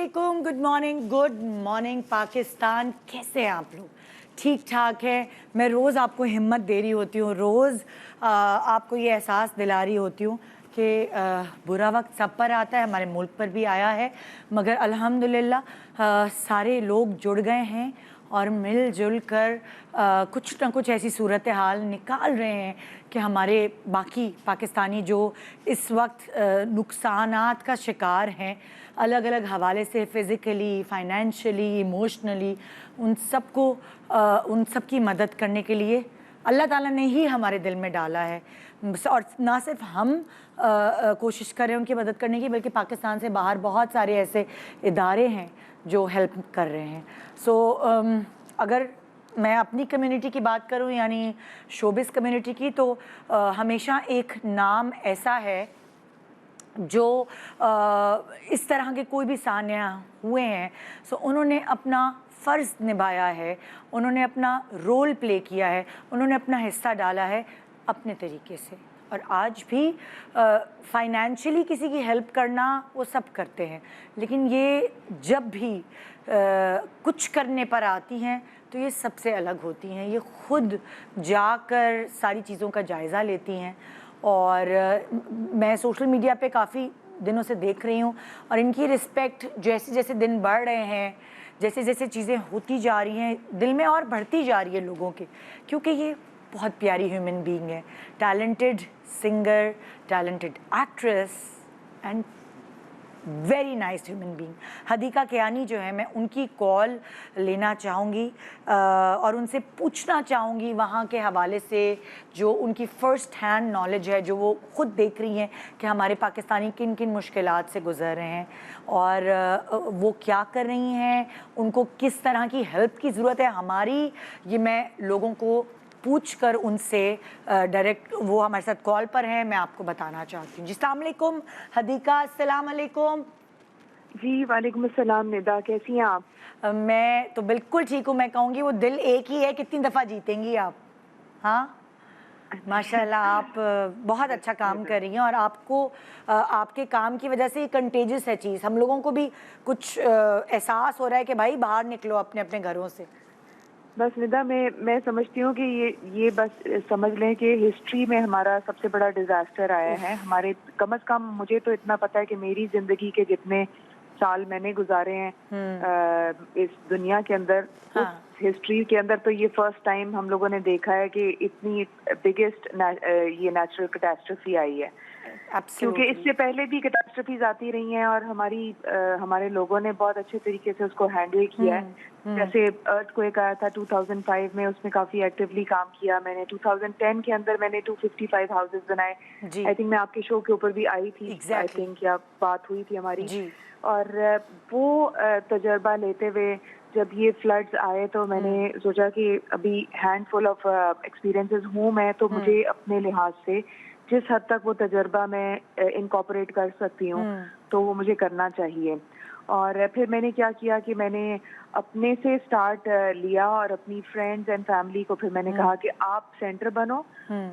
वालेकुम, good morning Pakistan. कैसे हैं आप लोग? ठीक ठाक है। मैं रोज़ आपको हिम्मत दे रही होती हूँ, रोज़ आपको ये एहसास दिला रही होती हूँ कि बुरा वक्त सब पर आता है, हमारे मुल्क पर भी आया है, मगर अल्हम्दुलिल्लाह सारे लोग जुड़ गए हैं और मिलजुल कर कुछ ना कुछ ऐसी सूरत हाल निकाल रहे हैं कि हमारे बाकी पाकिस्तानी जो इस वक्त नुकसानात का शिकार हैं अलग अलग हवाले से, फ़िज़िकली, फ़ाइनेंशियली, इमोशनली, उन सब की मदद करने के लिए अल्लाह ताला ने ही हमारे दिल में डाला है। और ना सिर्फ हम कोशिश कर रहे हैं उनकी मदद करने की, बल्कि पाकिस्तान से बाहर बहुत सारे ऐसे इदारे हैं जो हेल्प कर रहे हैं। अगर मैं अपनी कम्युनिटी की बात करूं, यानी शोबिस कम्युनिटी की, तो हमेशा एक नाम ऐसा है जो इस तरह के कोई भी सान्या हुए हैं, उन्होंने अपना फ़र्ज़ निभाया है, उन्होंने अपना रोल प्ले किया है, उन्होंने अपना हिस्सा डाला है अपने तरीके से। और आज भी फाइनेंशियली किसी की हेल्प करना वो सब करते हैं, लेकिन ये जब भी कुछ करने पर आती हैं तो ये सबसे अलग होती हैं। ये खुद जाकर सारी चीज़ों का जायज़ा लेती हैं। और मैं सोशल मीडिया पे काफ़ी दिनों से देख रही हूँ, और इनकी रिस्पेक्ट जैसे जैसे दिन बढ़ रहे हैं, जैसे जैसे चीज़ें होती जा रही हैं, दिल में और बढ़ती जा रही है लोगों के, क्योंकि ये बहुत प्यारी ह्यूमन बीइंग है, talented singer, talented actress and very nice human being. Hadiqa Kiani जो है, मैं उनकी कॉल लेना चाहूँगी और उनसे पूछना चाहूँगी वहाँ के हवाले से, जो उनकी फ़र्स्ट हैंड नॉलेज है, जो वो ख़ुद देख रही हैं कि हमारे पाकिस्तानी किन किन मुश्किलात से गुज़र रहे हैं और वो क्या कर रही हैं, उनको किस तरह की हेल्प की ज़रूरत है हमारी। ये मैं लोगों को पूछ कर उनसे डायरेक्ट, वो हमारे साथ कॉल पर हैं, मैं आपको बताना चाहती हूँ। जी अस्सलाम वालेकुम हदीका। अस्सलाम वालेकुम। जी वालेकुम अस्सलाम। निदा, कैसी हैं आप? मैं तो बिल्कुल ठीक हूँ। मैं कहूँगी वो दिल एक ही है, कितनी दफ़ा जीतेंगी आप? हाँ, माशाल्लाह, आप बहुत अच्छा काम कर रही हैं, और आपको आपके काम की वजह से ये कंटेजियस है चीज़। हम लोगों को भी कुछ एहसास हो रहा है कि भाई बाहर निकलो अपने अपने घरों से। बस निदा, मैं समझती हूँ कि ये बस समझ लें कि हिस्ट्री में हमारा सबसे बड़ा डिज़ास्टर आया है। हमारे कम से कम मुझे तो इतना पता है कि मेरी ज़िंदगी के जितने साल मैंने गुजारे हैं इस दुनिया के अंदर, हाँ। उस हिस्ट्री के अंदर तो ये फर्स्ट टाइम हम लोगों ने देखा है कि इतनी बिगेस्ट ये नेचुरल कैटास्ट्रॉफी आई है। क्योंकि इससे पहले भी कैटास्ट्रॉफीज आती रही हैं और हमारे लोगों ने बहुत अच्छे तरीके से उसको हैंडल किया है। जैसे अर्थक्वेक आया था 2005 में, उसमें काफी एक्टिवली काम किया मैंने। 2010 के अंदर मैंने 255 हाउसेस बनाए। आई थिंक मैं आपके शो के ऊपर भी आई थी। आई थिंक या बात हुई थी हमारी। और वो तजर्बा लेते हुए जब ये फ्लड्स आए तो मैंने सोचा कि अभी हैंडफुल ऑफ एक्सपीरियंसेस हूँ मैं, तो मुझे अपने लिहाज से जिस हद तक वो तजर्बा मैं इनकॉर्पोरेट कर सकती हूँ तो वो मुझे करना चाहिए। और फिर मैंने क्या किया कि मैंने अपने से स्टार्ट लिया और अपनी फ्रेंड्स एंड फैमिली को फिर मैंने कहा कि आप सेंटर बनो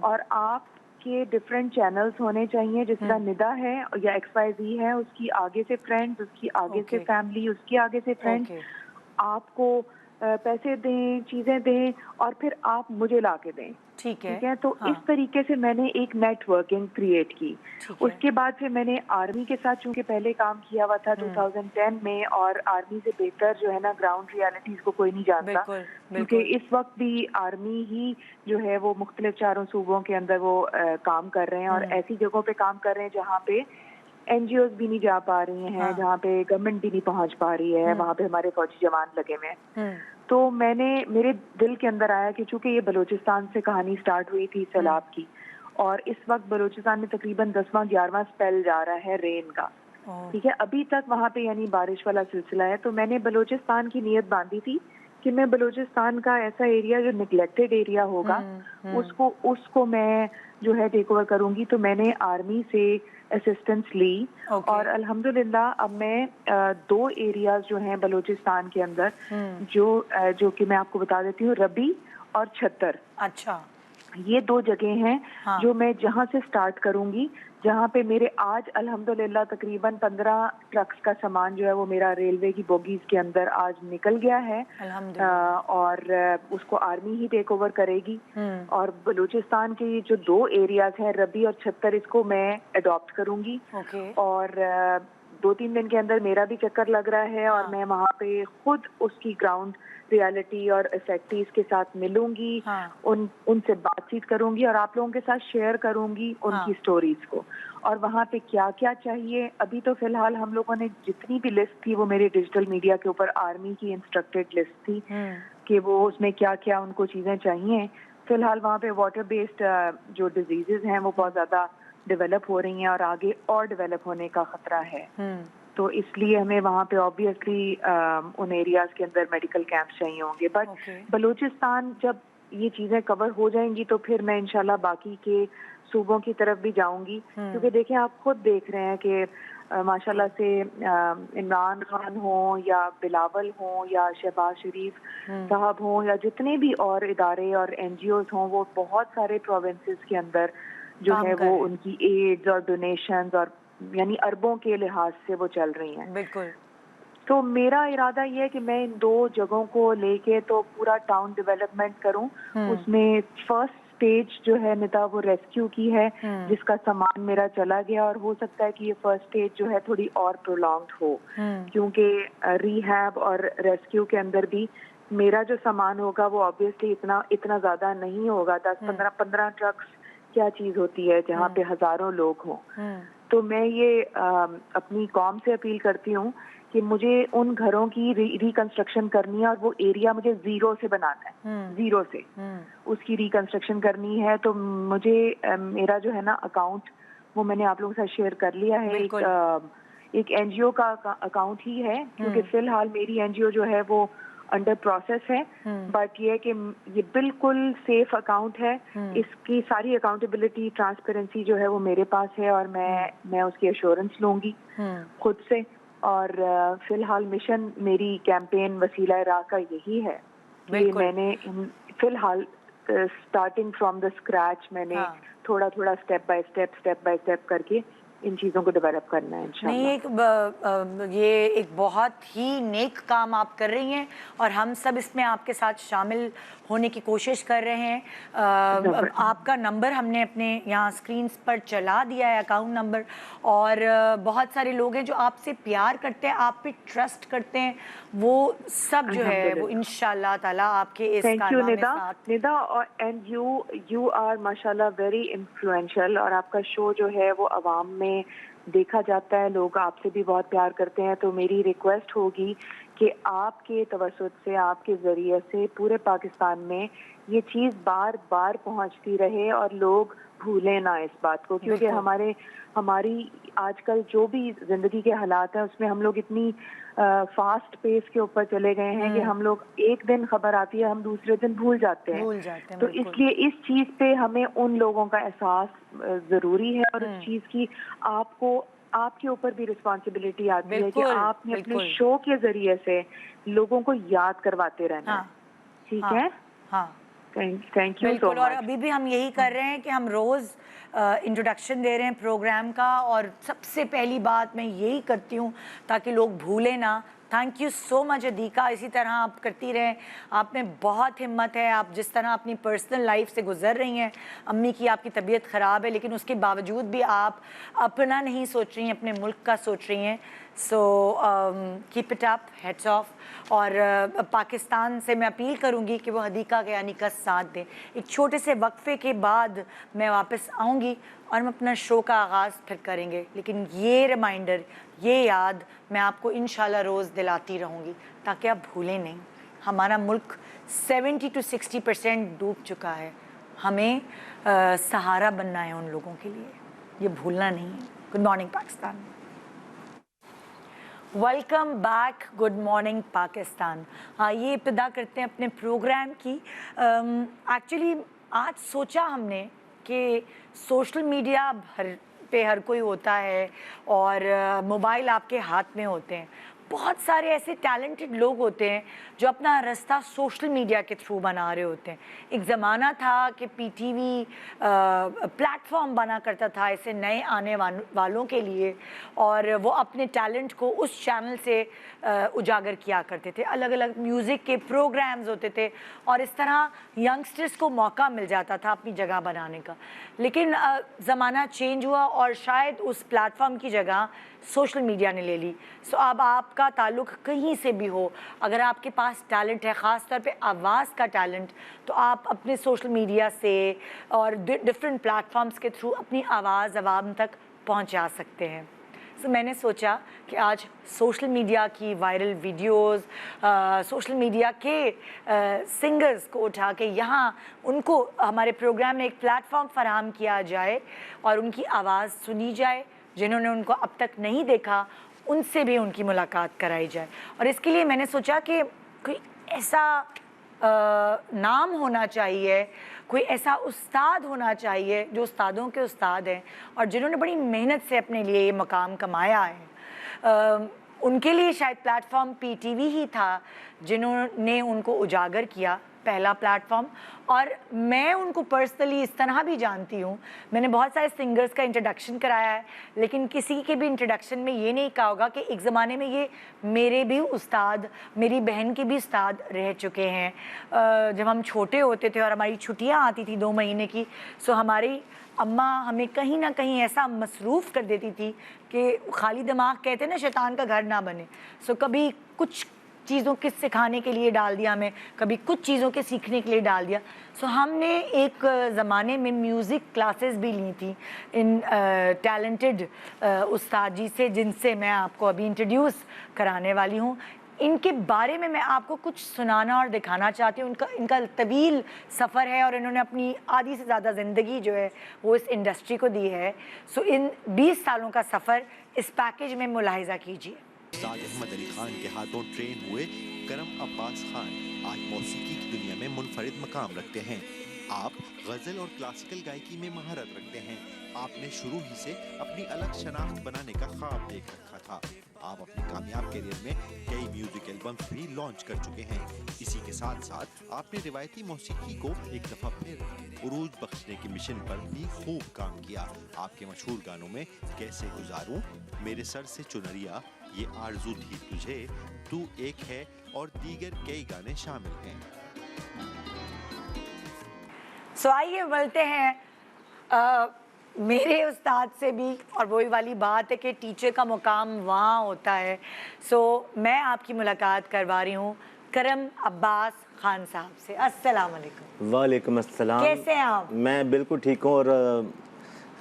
और आपके डिफरेंट चैनल्स होने चाहिए। जिस तरह निदा है या XYZ है, उसकी आगे से फ्रेंड्स, उसकी आगे से फैमिली, उसकी आगे से फ्रेंड्स आपको पैसे दें, चीजें दें और फिर आप मुझे ला के दें। ठीक है। तो इस तरीके से मैंने एक नेटवर्किंग क्रिएट की। उसके बाद फिर मैंने आर्मी के साथ चूंकि पहले काम किया हुआ था 2010 में, और आर्मी से बेहतर जो है ना ग्राउंड रियलिटीज को कोई नहीं जानता, क्योंकि इस वक्त भी आर्मी ही जो है वो मुख्तलिफ चारों सूबों के अंदर वो काम कर रहे हैं और ऐसी जगहों पे काम कर रहे हैं जहाँ पे NGOs भी नहीं जा पा रही हैं, जहाँ पे गवर्नमेंट भी नहीं पहुंच पा रही है, वहाँ पे हमारे फौजी जवान लगे हुए हैं। तो मेरे दिल के अंदर आया कि चूंकि ये बलूचिस्तान से कहानी स्टार्ट हुई थी सैलाब की, और इस वक्त बलूचिस्तान में तकरीबन 10वां 11वां स्पेल जा रहा है रेन का। ठीक है, अभी तक वहाँ पे यानी बारिश वाला सिलसिला है। तो मैंने बलूचिस्तान की नीयत बांधी थी कि मैं बलूचिस्तान का ऐसा एरिया जो निगलेक्टेड एरिया होगा उसको मैं जो है टेक ओवर करूंगी। तो मैंने आर्मी से असिस्टेंस ली और अल्हम्दुलिल्लाह अब मैं 2 एरियाज जो हैं बलूचिस्तान के अंदर जो कि मैं आपको बता देती हूँ, रबी और छत्तर। अच्छा, ये 2 जगह हैं जो मैं जहाँ से स्टार्ट करूंगी जहाँ पे मेरे आज अल्हम्दुलिल्लाह तकरीबन 15 ट्रक्स का सामान जो है वो मेरा रेलवे की बोगीज के अंदर आज निकल गया है। और उसको आर्मी ही टेक ओवर करेगी। और बलूचिस्तान के जो 2 एरियाज हैं, रबी और छत्तर, इसको मैं अडॉप्ट करूंगी। और 2-3 दिन के अंदर मेरा भी चक्कर लग रहा है और मैं वहाँ पे खुद उसकी ग्राउंड रियलिटी और इफेक्टिव्स के साथ मिलूंगी। उनसे बातचीत करूंगी और आप लोगों के साथ शेयर करूंगी उनकी स्टोरीज को, और वहाँ पे क्या क्या चाहिए। अभी तो फिलहाल हम लोगों ने जितनी भी लिस्ट थी वो मेरे डिजिटल मीडिया के ऊपर आर्मी की इंस्ट्रक्टेड लिस्ट थी कि वो उसमें क्या क्या उनको चीजें चाहिए। फिलहाल वहाँ पे वाटर बेस्ड जो डिजीजेज हैं वो बहुत ज्यादा डेवलप हो रही हैं और आगे और डेवलप होने का खतरा है। तो इसलिए हमें वहाँ पे ऑब्वियसली उन एरियाज के अंदर मेडिकल कैंप्स चाहिए होंगे। बट बलूचिस्तान जब ये चीजें कवर हो जाएंगी तो फिर मैं इंशाल्लाह बाकी के सूबों की तरफ भी जाऊंगी, क्योंकि देखिए आप खुद देख रहे हैं कि माशाल्लाह से इमरान खान हो या बिलावल हो या शहबाज शरीफ साहब हो या जितने भी और इदारे और NGOs हों, वो बहुत सारे प्रोविंसेस के अंदर जो है वो उनकी एड्स और डोनेशंस और यानी अरबों के लिहाज से वो चल रही हैं। बिल्कुल। तो मेरा इरादा ये है कि मैं इन 2 जगहों को लेके तो पूरा टाउन डेवलपमेंट करूं। उसमें फर्स्ट स्टेज जो है निदा वो रेस्क्यू की है, जिसका सामान मेरा चला गया, और हो सकता है कि ये फर्स्ट स्टेज जो है थोड़ी और प्रोलॉन्ग्ड हो, क्योंकि रिहैब और रेस्क्यू के अंदर भी मेरा जो सामान होगा वो ऑब्वियसली इतना ज्यादा नहीं होगा। 10-15 ट्रक्स क्या चीज होती है जहाँ पे हजारों लोग हों। तो मैं ये अपनी कौम से अपील करती हूँ कि मुझे उन घरों की रिकंस्ट्रक्शन करनी है और वो एरिया मुझे जीरो से बनाना है, जीरो से उसकी रिकंस्ट्रक्शन करनी है। तो मुझे मेरा जो है ना अकाउंट वो मैंने आप लोगों के साथ शेयर कर लिया है। एक NGO का अकाउंट ही है, क्योंकि फिलहाल मेरी NGO जो है वो अंडर प्रोसेस है। बट ये कि ये बिल्कुल सेफ अकाउंट है, इसकी सारी अकाउंटेबिलिटी ट्रांसपेरेंसी जो है वो मेरे पास है और मैं उसकी एश्योरेंस लूंगी खुद से। और फिलहाल मिशन मेरी कैंपेन वसीला राह का यही है कि मैंने फिलहाल स्टार्टिंग फ्रॉम द स्क्रैच मैंने थोड़ा थोड़ा स्टेप बाय स्टेप करके इन चीज़ों को डेवलप करना है इंशाल्लाह। नहीं, ये एक बहुत ही नेक काम आप कर रही हैं और हम सब इसमें आपके साथ शामिल होने की कोशिश कर रहे हैं। आपका नंबर हमने अपने यहाँ स्क्रीन्स पर चला दिया है, अकाउंट नंबर, और बहुत सारे लोग हैं जो आपसे प्यार करते हैं, आप पे ट्रस्ट करते हैं, वो सब जो है वो इंशाल्लाह ताला आपके इस कारनामे में साथ। निदा, एंड यू आर माशाल्लाह वेरी इन्फ्लुएंशियल, और आपका शो जो है वो अवाम में देखा जाता है, लोग आपसे भी बहुत प्यार करते हैं। तो मेरी रिक्वेस्ट होगी कि आपके तवसुत से, आपके ज़रिए से पूरे पाकिस्तान में ये चीज़ बार बार पहुंचती रहे और लोग भूलें ना इस बात को, क्योंकि हमारी आजकल जो भी ज़िंदगी के हालात हैं उसमें हम लोग इतनी फास्ट पेस के ऊपर चले गए हैं कि हम लोग एक दिन खबर आती है, हम दूसरे दिन भूल जाते हैं। तो इसलिए इस चीज़ पे हमें उन लोगों का एहसास ज़रूरी है, और उस चीज़ की आपके ऊपर भी रिस्पॉन्सिबिलिटी आती है कि आपने अपने शो के जरिए से लोगों को याद करवाते रहना है। ठीक है? Thank you so much. और अभी भी हम यही कर रहे हैं कि हम रोज़ इंट्रोडक्शन दे रहे हैं प्रोग्राम का, और सबसे पहली बात मैं यही करती हूँ ताकि लोग भूलें ना। थैंक यू सो मच अदीका, इसी तरह आप करती रहें। आप में बहुत हिम्मत है, आप जिस तरह अपनी पर्सनल लाइफ से गुजर रही हैं। अम्मी की आपकी तबीयत ख़राब है, लेकिन उसके बावजूद भी आप अपना नहीं सोच रही हैं, अपने मुल्क का सोच रही हैं। So keep it up, heads of. और पाकिस्तान से मैं अपील करूंगी कि वो हदीका गयानी का साथ दें। एक छोटे से वक्फे के बाद मैं वापस आऊंगी और हम अपना शो का आगाज़ फिर करेंगे, लेकिन ये रिमाइंडर, ये याद मैं आपको इंशाल्लाह रोज़ दिलाती रहूँगी ताकि आप भूलें नहीं। हमारा मुल्क 70 to 60% डूब चुका है, हमें सहारा बनना है उन लोगों के लिए, ये भूलना नहीं है। Good morning Pakistan, welcome back, good morning Pakistan. हाँ, ये इब्तिदा करते हैं अपने प्रोग्राम की। एक्चुअली आज सोचा हमने कि सोशल मीडिया पे हर कोई होता है और मोबाइल आपके हाथ में होते हैं, बहुत सारे ऐसे टैलेंटेड लोग होते हैं जो अपना रास्ता सोशल मीडिया के थ्रू बना रहे होते हैं। एक ज़माना था कि पीटीवी प्लेटफॉर्म बना करता था ऐसे नए आने वालों के लिए, और वो अपने टैलेंट को उस चैनल से उजागर किया करते थे। अलग अलग म्यूज़िक के प्रोग्राम्स होते थे और इस तरह यंगस्टर्स को मौका मिल जाता था अपनी जगह बनाने का। लेकिन ज़माना चेंज हुआ और शायद उस प्लेटफॉर्म की जगह सोशल मीडिया ने ले ली। सो अब आपका ताल्लुक़ कहीं से भी हो, अगर आपके पास टैलेंट है, ख़ास तौर पे आवाज़ का टैलेंट, तो आप अपने सोशल मीडिया से और डिफरेंट प्लेटफॉर्म्स के थ्रू अपनी आवाज़ आवाम तक पहुंचा सकते हैं। सो मैंने सोचा कि आज सोशल मीडिया की वायरल वीडियोस, सोशल मीडिया के सिंगर्स को उठा के यहाँ उनको हमारे प्रोग्राम में एक प्लेटफॉर्म फराहम किया जाए और उनकी आवाज़ सुनी जाए। जिन्होंने उनको अब तक नहीं देखा उनसे भी उनकी मुलाकात कराई जाए। और इसके लिए मैंने सोचा कि कोई ऐसा नाम होना चाहिए, कोई ऐसा उस्ताद होना चाहिए जो उस्तादों के उस्ताद हैं और जिन्होंने बड़ी मेहनत से अपने लिए ये मकाम कमाया है। उनके लिए शायद प्लेटफॉर्म पीटीवी ही था जिन्होंने उनको उजागर किया, पहला प्लेटफॉर्म। और मैं उनको पर्सनली इस तरह भी जानती हूँ, मैंने बहुत सारे सिंगर्स का इंट्रोडक्शन कराया है, लेकिन किसी के भी इंट्रोडक्शन में ये नहीं कहा होगा कि एक ज़माने में ये मेरे भी उस्ताद, मेरी बहन के भी उस्ताद रह चुके हैं। जब हम छोटे होते थे और हमारी छुट्टियाँ आती थी 2 महीने की, सो हमारी अम्मा हमें कहीं ना कहीं ऐसा मसरूफ़ कर देती थी कि खाली दिमाग कहते हैं ना शैतान का घर ना बने। सो कभी कुछ चीज़ों के सिखाने के लिए डाल दिया हमें, कभी कुछ चीज़ों के सीखने के लिए डाल दिया। सो हमने एक ज़माने में म्यूज़िक क्लासेस भी ली थी इन टैलेंटेड उस्ताद जी से, जिनसे मैं आपको अभी इंट्रोड्यूस कराने वाली हूँ। इनके बारे में मैं आपको कुछ सुनाना और दिखाना चाहती हूँ। इनका तवील सफ़र है और इन्होंने अपनी आधी से ज़्यादा ज़िंदगी जो है वो इस इंडस्ट्री को दी है। सो इन 20 सालों का सफ़र इस पैकेज में मुलाहिज़ा कीजिए। उस्ताद अहमद अली खान के हाथों ट्रेन हुए करम अब्बास खान आज मौसीकी की दुनिया में मुनफरिद मकाम रखते हैं। आप गज़ल और क्लासिकल गायकी में महारत रखते हैं। आपने शुरू ही से अपनी अलग शनाख्त बनाने का ख्वाब देख रखा था। आप अपने कामयाब करियर में कई म्यूजिक एल्बम्स भी लॉन्च कर चुके हैं। इसी के साथ साथ आपने रिवायती मौसीकी को एक दफ़ा फिर उरूज बख्शने के मिशन पर भी खूब काम किया। आपके मशहूर गानों में कैसे गुजारूं, मेरे सर से चुनरिया, ये आरज़ू थी तुझे, तू एक है और दीगर कई गाने शामिल हैं। सो आइए मिलते हैं मेरे उस्ताद से भी, और वही वाली बात है कि टीचर का मुकाम वहाँ होता है। सो मैं आपकी मुलाकात करवा रही हूँ करम अब्बास खान साहब से। अस्सलाम वालेकुम। वालेकुम अस्सलाम। कैसे हैं आप? मैं बिल्कुल ठीक हूँ। और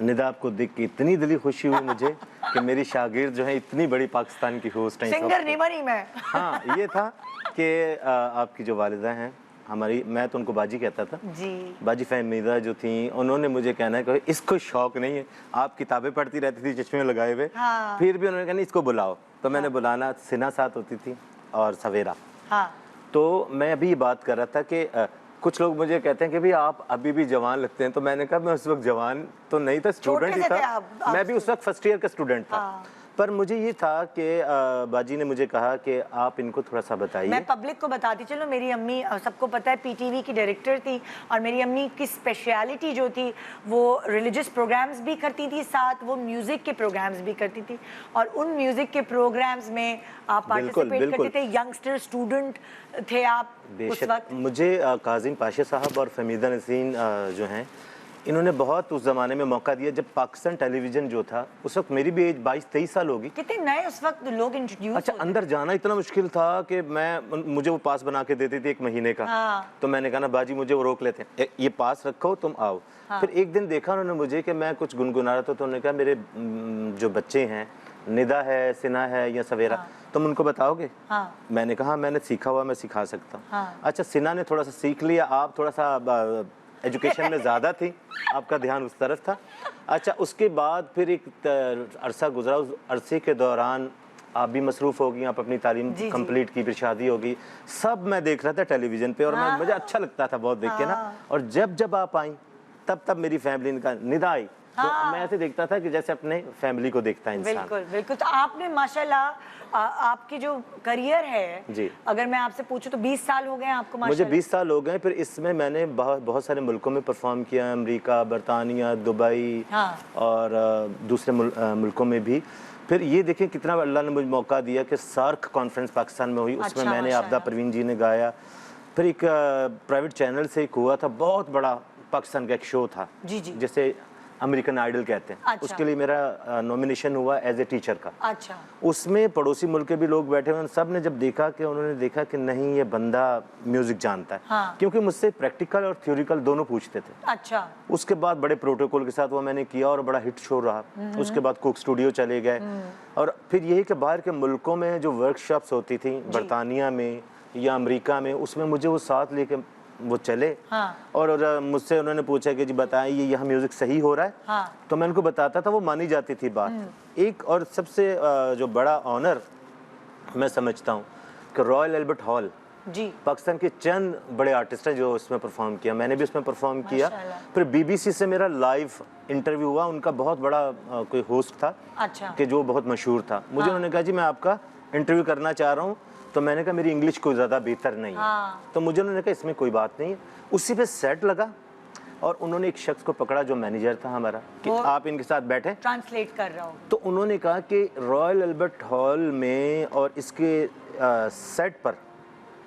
निदा, आपको देख के इतनी दिली खुशी हुई मुझे कि मेरी शागिर्द जो है इतनी बड़ी पाकिस्तान की होस्ट हैं। सिंगर नहीं बनी मैं। हाँ, ये था कि आपकी जो वालिदा हैं हमारी, मैं तो उनको बाजी कहता था जी, बाजी फहमीदा जो थी, उन्होंने मुझे कहना है कि इसको शौक नहीं है, आप किताबें पढ़ती रहती थी चश्मे लगाए हुए। हाँ। फिर भी उन्होंने कहा नहीं इसको बुलाओ, तो मैंने बुलाना, सिना साथ होती थी और सवेरा। हाँ। तो मैं अभी बात कर रहा था कि कुछ लोग मुझे कहते हैं कि भाई आप अभी भी जवान लगते हैं। तो मैंने कहा मैं उस वक्त जवान तो नहीं था, स्टूडेंट ही था। मैं भी उस वक्त फर्स्ट ईयर का स्टूडेंट था। हाँ। पर मुझे ये था कि बाजी ने मुझे कहा कि आप इनको थोड़ा सा बताइए। मैं पब्लिक को बताती चलो, मेरी अम्मी, सबको पता है, पीटीवी की डायरेक्टर थी और मेरी अम्मी की स्पेशलिटी जो थी वो रिलीजियस प्रोग्राम्स भी करती थी, साथ वो म्यूज़िक के प्रोग्राम्स भी करती थी। और उन म्यूज़िक के प्रोग्राम्स में आप पार्टिसिपेट करते थे, यंगस्टर स्टूडेंट थे आप उस वक्त। मुझे काजिम पाशा साहब और फमीदा नसीन जो हैं, इन्होंने बहुत उस ज़माने में मौका दिया जब पाकिस्तान टेलीविज़न जो था, उस वक्त मेरी भी एज 22-23 साल होगी। कितने नए उस वक्त लोग इंट्रोड्यूस। अच्छा, अंदर जाना इतना मुश्किल था कि मुझे वो पास बना के देती थी 1 महीने का। हाँ। तो मैंने कहा ना बाजी मुझे वो रोक लेते हैं, ये पास रखो तुम आओ। हाँ। फिर एक दिन देखा उन्होंने मुझे कि मैं कुछ गुनगुना रहा था, तो उन्होंने कहा मेरे जो बच्चे हैं, निदा है, सिना है या सवेरा, हाँ, तुम उनको बताओगे? हाँ। मैंने कहा मैंने सीखा हुआ, मैं सिखा सकता हूँ। हाँ। अच्छा, सिना ने थोड़ा सा सीख लिया, आप थोड़ा सा एजुकेशन में ज़्यादा थी, आपका ध्यान उस तरफ था। अच्छा, उसके बाद फिर एक अरसा गुजरा, उस अरसे के दौरान आप भी मसरूफ़ हो गई, आप अपनी तालीम कंप्लीट की, फिर शादी होगी, सब मैं देख रहा था टेलीविज़न पे और मुझे अच्छा लगता था बहुत देख के ना। और जब आप आई तब मेरी फैमिली ने कहा निदा आई, तो मैं ऐसे देखता था कि जैसे अपने फैमिली को देखता है इंसान। बिल्कुल बिल्कुल। तो आपने माशाल्लाह आपकी जो करियर है जी, अगर मैं आपसे पूछूं तो 20 साल हो गए हैं आपको मुझे माशाल्लाह? 20 साल हो गए। फिर इसमें मैंने बहुत सारे मुल्कों में परफॉर्म किया, अमेरिका, बरतानिया, दुबई और दूसरे मुल्कों में भी। फिर ये देखिए कितना अल्लाह ने मुझे मौका दिया कि सार्क कॉन्फ्रेंस पाकिस्तान में हुई, उसमें मैंने आपदा परवीन जी ने गाया। फिर एक प्राइवेट चैनल से एक हुआ था, बहुत बड़ा पाकिस्तान का एक शो था जिसे अमेरिकन आइडल कहते हैं। उसके लिए मेरा नॉमिनेशन हुआ एज ए टीचर का। अच्छा। उसमें पड़ोसी मुल्क के भी लोग बैठे हुए, सब ने जब देखा कि उन्होंने देखा कि नहीं ये बंदा म्यूजिक जानता है, क्योंकि मुझसे प्रैक्टिकल और थ्योरिकल दोनों पूछते थे। अच्छा। उसके बाद बड़े प्रोटोकॉल के साथ वो मैंने किया और बड़ा हिट शो रहा। उसके बाद कुक स्टूडियो चले गए और फिर यही कि बाहर के मुल्कों में जो वर्कशॉप्स होती थी, बरतानिया में या अमेरिका में, उसमें मुझे वो साथ लेके वो चले। और मुझसे उन्होंने पूछा कि जी बताएं ये यहाँ म्यूजिक सही हो रहा है? तो मैं उनको बताता था, वो मानी जाती थी बात। एक और सबसे जो बड़ा ऑनर मैं समझता हूँ कि रॉयल एल्बर्ट हॉल जी, पाकिस्तान के चंद बड़े आर्टिस्ट हैं जो उसमें परफॉर्म किया, मैंने भी उसमें परफॉर्म किया। फिर बीबीसी से मेरा लाइव इंटरव्यू हुआ, उनका बहुत बड़ा कोई होस्ट था कि जो बहुत मशहूर था। मुझे उन्होंने कहा जी मैं आपका इंटरव्यू करना चाह रहा हूँ। तो मैंने कहा मेरी इंग्लिश कोई ज़्यादा बेहतर नहीं है। तो मुझे उन्होंने कहा इसमें कोई बात नहीं है। उसी पे सेट लगा और उन्होंने एक शख्स को पकड़ा जो मैनेजर था हमारा कि आप इनके साथ बैठे, ट्रांसलेट कर रहा हूँ। तो उन्होंने कहा कि रॉयल एल्बर्ट हॉल में और इसके सेट पर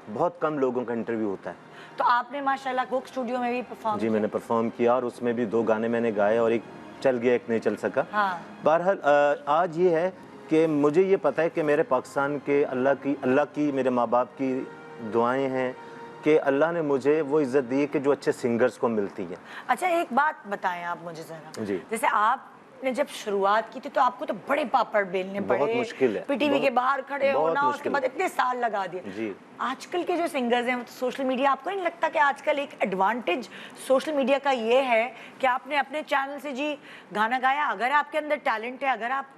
बहुत कम लोगों का इंटरव्यू होता है। तो आपने माशाल्लाह कुक स्टूडियो में भी परफॉर्म जी, मैंने परफॉर्म किया और उसमें भी 2 गाने मैंने गाए और एक चल गया, एक नहीं चल सका। बहरहाल आज ये है कि मुझे ये पता है कि मेरे पाकिस्तान के अल्लाह की मेरे माँ बाप की दुआएं हैं कि अल्लाह ने मुझे वो इज़्ज़त दी है कि जो अच्छे सिंगर्स को मिलती है। अच्छा, एक बात बताएं आप मुझे ज़रा। जी। जैसे आपने जब शुरुआत की थी तो आपको तो बड़े पापड़ बेलने पड़े, बहुत मुश्किल है, पीटीवी के बाहर खड़े होना, उसके बाद इतने साल लगा दिए। जी। आजकल के जो सिंगर्स हैं सोशल मीडिया, आपको नहीं लगता कि आजकल एक एडवांटेज सोशल मीडिया का ये है कि आपने अपने चैनल से जी गाना गाया, अगर आपके अंदर टैलेंट है, अगर आप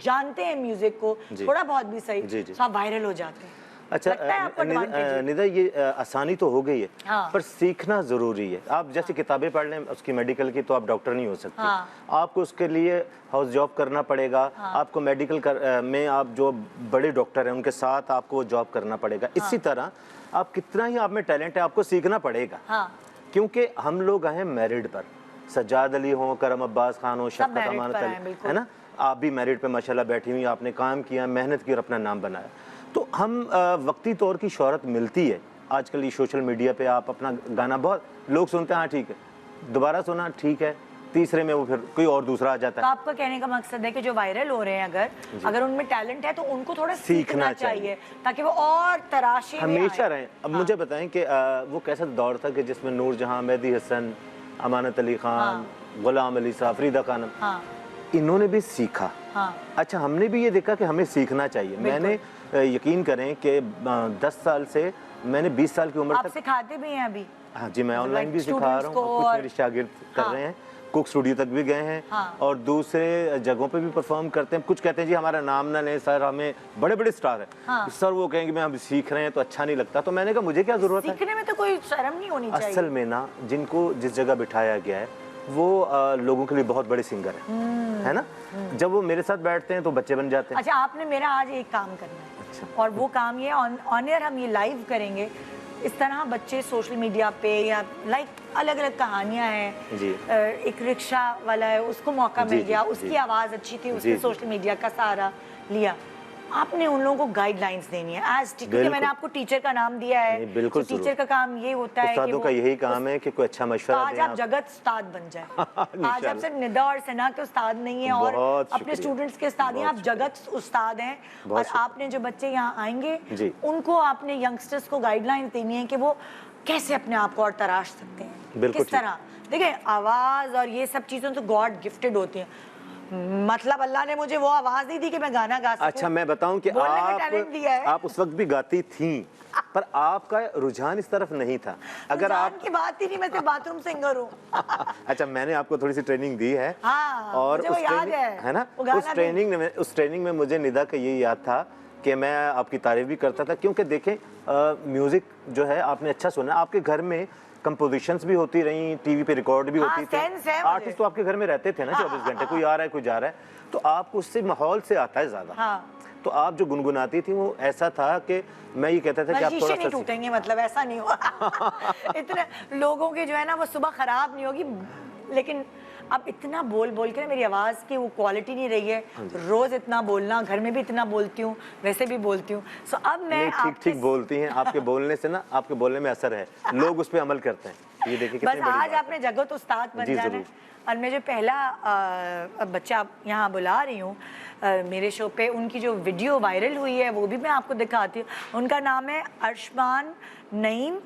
जानते हैं म्यूजिक को थोड़ा बहुत भी सही, तो आप वायरल हो जाते हैं। अच्छा निदा, ये आसानी तो हो गई है, पर सीखना ज़रूरी है। आप जैसे किताबें पढ़ लें उसकी मेडिकल की, तो आप डॉक्टर नहीं हो सकते। आपको उसके लिए हाउस जॉब करना पड़ेगा। आपको मेडिकल में आप जो बड़े डॉक्टर हैं उनके साथ आपको वो जॉब करना पड़ेगा। इसी तरह आप कितना ही आप में टैलेंट है, आपको सीखना पड़ेगा। क्योंकि हम लोग आए मैरिड पर, सज्जाद अली हो, करम अब्बास खान हो, शफ़क़त अमानत अली, है ना, आप भी मैरिड पे माशाल्लाह बैठी हुई, आपने काम किया, मेहनत की और अपना नाम बनाया। तो हम वक्ती तौर की शोहरत मिलती है। आजकल ये सोशल मीडिया पे आप अपना गाना बहुत लोग सुनते हैं, हाँ ठीक है, दोबारा सुना ठीक है, तीसरे में वो फिर कोई और दूसरा आ जाता है। तो आपका कहने का मकसद है कि जो वायरल हो रहे हैं अगर उनमें टैलेंट है तो उनको थोड़ा सीखना चाहिए ताकि वो और तराशे हमेशा रहें। अब मुझे बताएं कि वो कैसा दौर था कि जिसमें नूर जहां, मेहदी हसन, अमानत अली खान, गुलाम अली साहब, फरीदा खानम, इन्होंने भी सीखा। अच्छा, हमने भी ये देखा कि हमें सीखना चाहिए। मैंने यकीन करें कि 10 साल से मैंने 20 साल की उम्र आप तक सिखाते भी हैं अभी? हाँ जी, मैं ऑनलाइन भी सिखा रहा हूँ, कुछ मेरे शागिर्द कर रहे हैं, कुक स्टूडियो तक भी गए हैं और दूसरे जगहों पे भी परफॉर्म करते हैं। कुछ कहते हैं जी हमारा नाम ना लें सर, हमें बड़े बड़े स्टार हैं सर, वो कहेंगे मैं हम सीख रहे हैं तो अच्छा नहीं लगता। तो मैंने कहा मुझे क्या जरूरत है, सीखने में तो कोई शर्म नहीं होनी चाहिए। असल में ना, जिनको जिस जगह बिठाया गया है वो लोगों के लिए बहुत बड़े सिंगर है ना। जब वो मेरे साथ बैठते हैं तो बच्चे बन जाते हैं। अच्छा, आपने मेरा आज एक काम करना है। अच्छा। और वो काम ये ऑन एयर हम ये लाइव करेंगे। इस तरह बच्चे सोशल मीडिया पे या अलग अलग कहानियां हैं जी। एक रिक्शा वाला है, उसको मौका मिल गया, उसकी आवाज़ अच्छी थी, उसने सोशल मीडिया का सहारा लिया। आपने उन लोगों को गाइडलाइंस देनी है एज क्योंकि मैंने आपको टीचर का नाम दिया है। बिल्कुल, तो टीचर का काम ये होता है कि का यही काम है कि कोई अच्छा मशवरा आज आप जगत उस्ताद बन जाए। आज आप सिर्फ निदा और सना के उस्ताद नहीं है और अपने स्टूडेंट्स के उस्ताद हैं, आप जगत उस्ताद हैं। और आपने जो बच्चे यहाँ आएंगे उनको आपने यंगस्टर्स को गाइडलाइंस देनी है कि वो कैसे अपने आप को और तराश सकते हैं, किस तरह। देखिए, आवाज़ और ये सब चीज़ें तो गॉड गिफ्टेड होती हैं। मतलब अल्लाह ने मुझे वो आवाज नहीं दी कि मैं गाना गा सकूं। अच्छा, मैं बताऊं कि आप उस वक्त भी गाती थी, पर आपका रुझान इस तरफ नहीं था। अगर आप की बात ही नहीं, मैं सिर्फ बाथरूम सिंगर हूँ। अच्छा, मैंने आपको थोड़ी सी ट्रेनिंग दी है। हाँ, और मुझे वो याद है ना, उस ट्रेनिंग में मुझे निदा का ये याद था कि मैं आपकी तारीफ भी करता था, क्योंकि देखें म्यूज़िक जो है आपने अच्छा सुना, आपके घर में कंपोजिशंस भी होती रही, टीवी पे रिकॉर्ड भी होती थी, आर्टिस्ट तो आपके घर में रहते थे ना 24 घंटे, कोई आ रहा है कोई जा रहा है, तो आपको उससे माहौल से आता है ज़्यादा। तो आप जो गुनगुनाती थी वो ऐसा था कि मैं ये कहता था कि आप थोड़ा सा टूटेंगे, मतलब ऐसा नहीं हुआ इतने लोगों के जो है ना वो सुबह खराब नहीं होगी, लेकिन अब इतना बोल बोल के मेरी आवाज़ की वो क्वालिटी नहीं रही है। रोज़ इतना बोलना, घर में भी इतना बोलती हूँ, वैसे भी बोलती हूँ, सो अब मैं ठीक ठीक बोलती हैं, आपके बोलने से ना, आपके बोलने में असर है, लोग उस पर अमल करते हैं। ये देखिए कितनी बस आज आपने जगत उस्ताद बन जाना है। और मैं जो पहला बच्चा यहाँ बुला रही हूँ मेरे शो पे, उनकी जो वीडियो वायरल हुई है वो भी मैं आपको दिखाती हूँ। उनका नाम है अर्शमान नईम,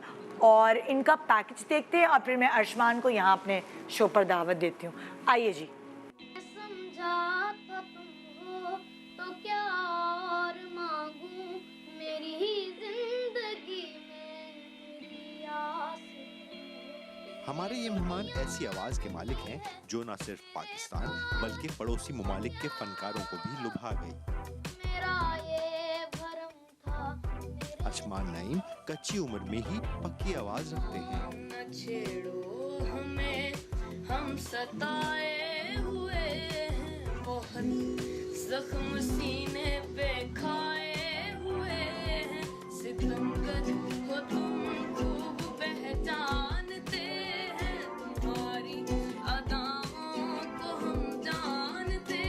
और इनका पैकेज देखते हैं और फिर मैं अर्शमान को यहाँ अपने शो पर दावत देती हूँ। आइए जी। समझा तो तुम हो तो क्या और मांगूं, मेरी ही जिंदगी में मेरी आस। हमारे ये मेहमान ऐसी आवाज के मालिक हैं जो न सिर्फ पाकिस्तान बल्कि पड़ोसी ममालिक के फनकारों को भी लुभा गई। मेरा ये भरम था, अर्शमान नईम कच्ची उम्र में ही पक्की आवाज रखते हैं। न छेड़ो हमें, हम सताए हुए हैं बहुत, जख्म सीने पे खाए हुए हैं, सितमगर हो तुम खूब पहचानते हैं, तुम्हारी अदाओं को हम जानते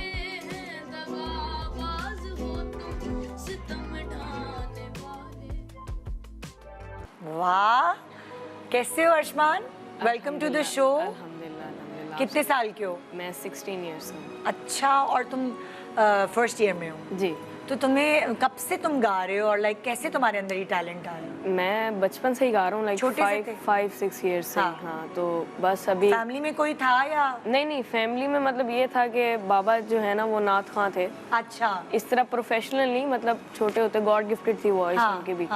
हैं, दगाबाज हो तुम सितम ढाने वाले। वाह, कैसे हो Arshman? Welcome to the show. अल्हम्दुलिल्लाह। कितने साल के हो? मैं 16 इयर्स हूँ। अच्छा, और तुम फर्स्ट ईयर में हो? जी। तो तुम्हें कब से तुम गा रहे हो और लाइक कैसे तुम्हारे अंदर ये टैलेंट आया? मैं बचपन से ही गा रहा हूँ, लाइक छोटे से थे? 5-6 इयर्स से। हाँ। हाँ, तो बस अभी फैमिली में कोई था या? नहीं, फैमिली में मतलब ये था कि बाबा जो है ना वो नात खां थे। अच्छा। इस तरह प्रोफेशनल नहीं, मतलब छोटे होते गॉड गिफ्टेड थी वॉइस उनकी भी।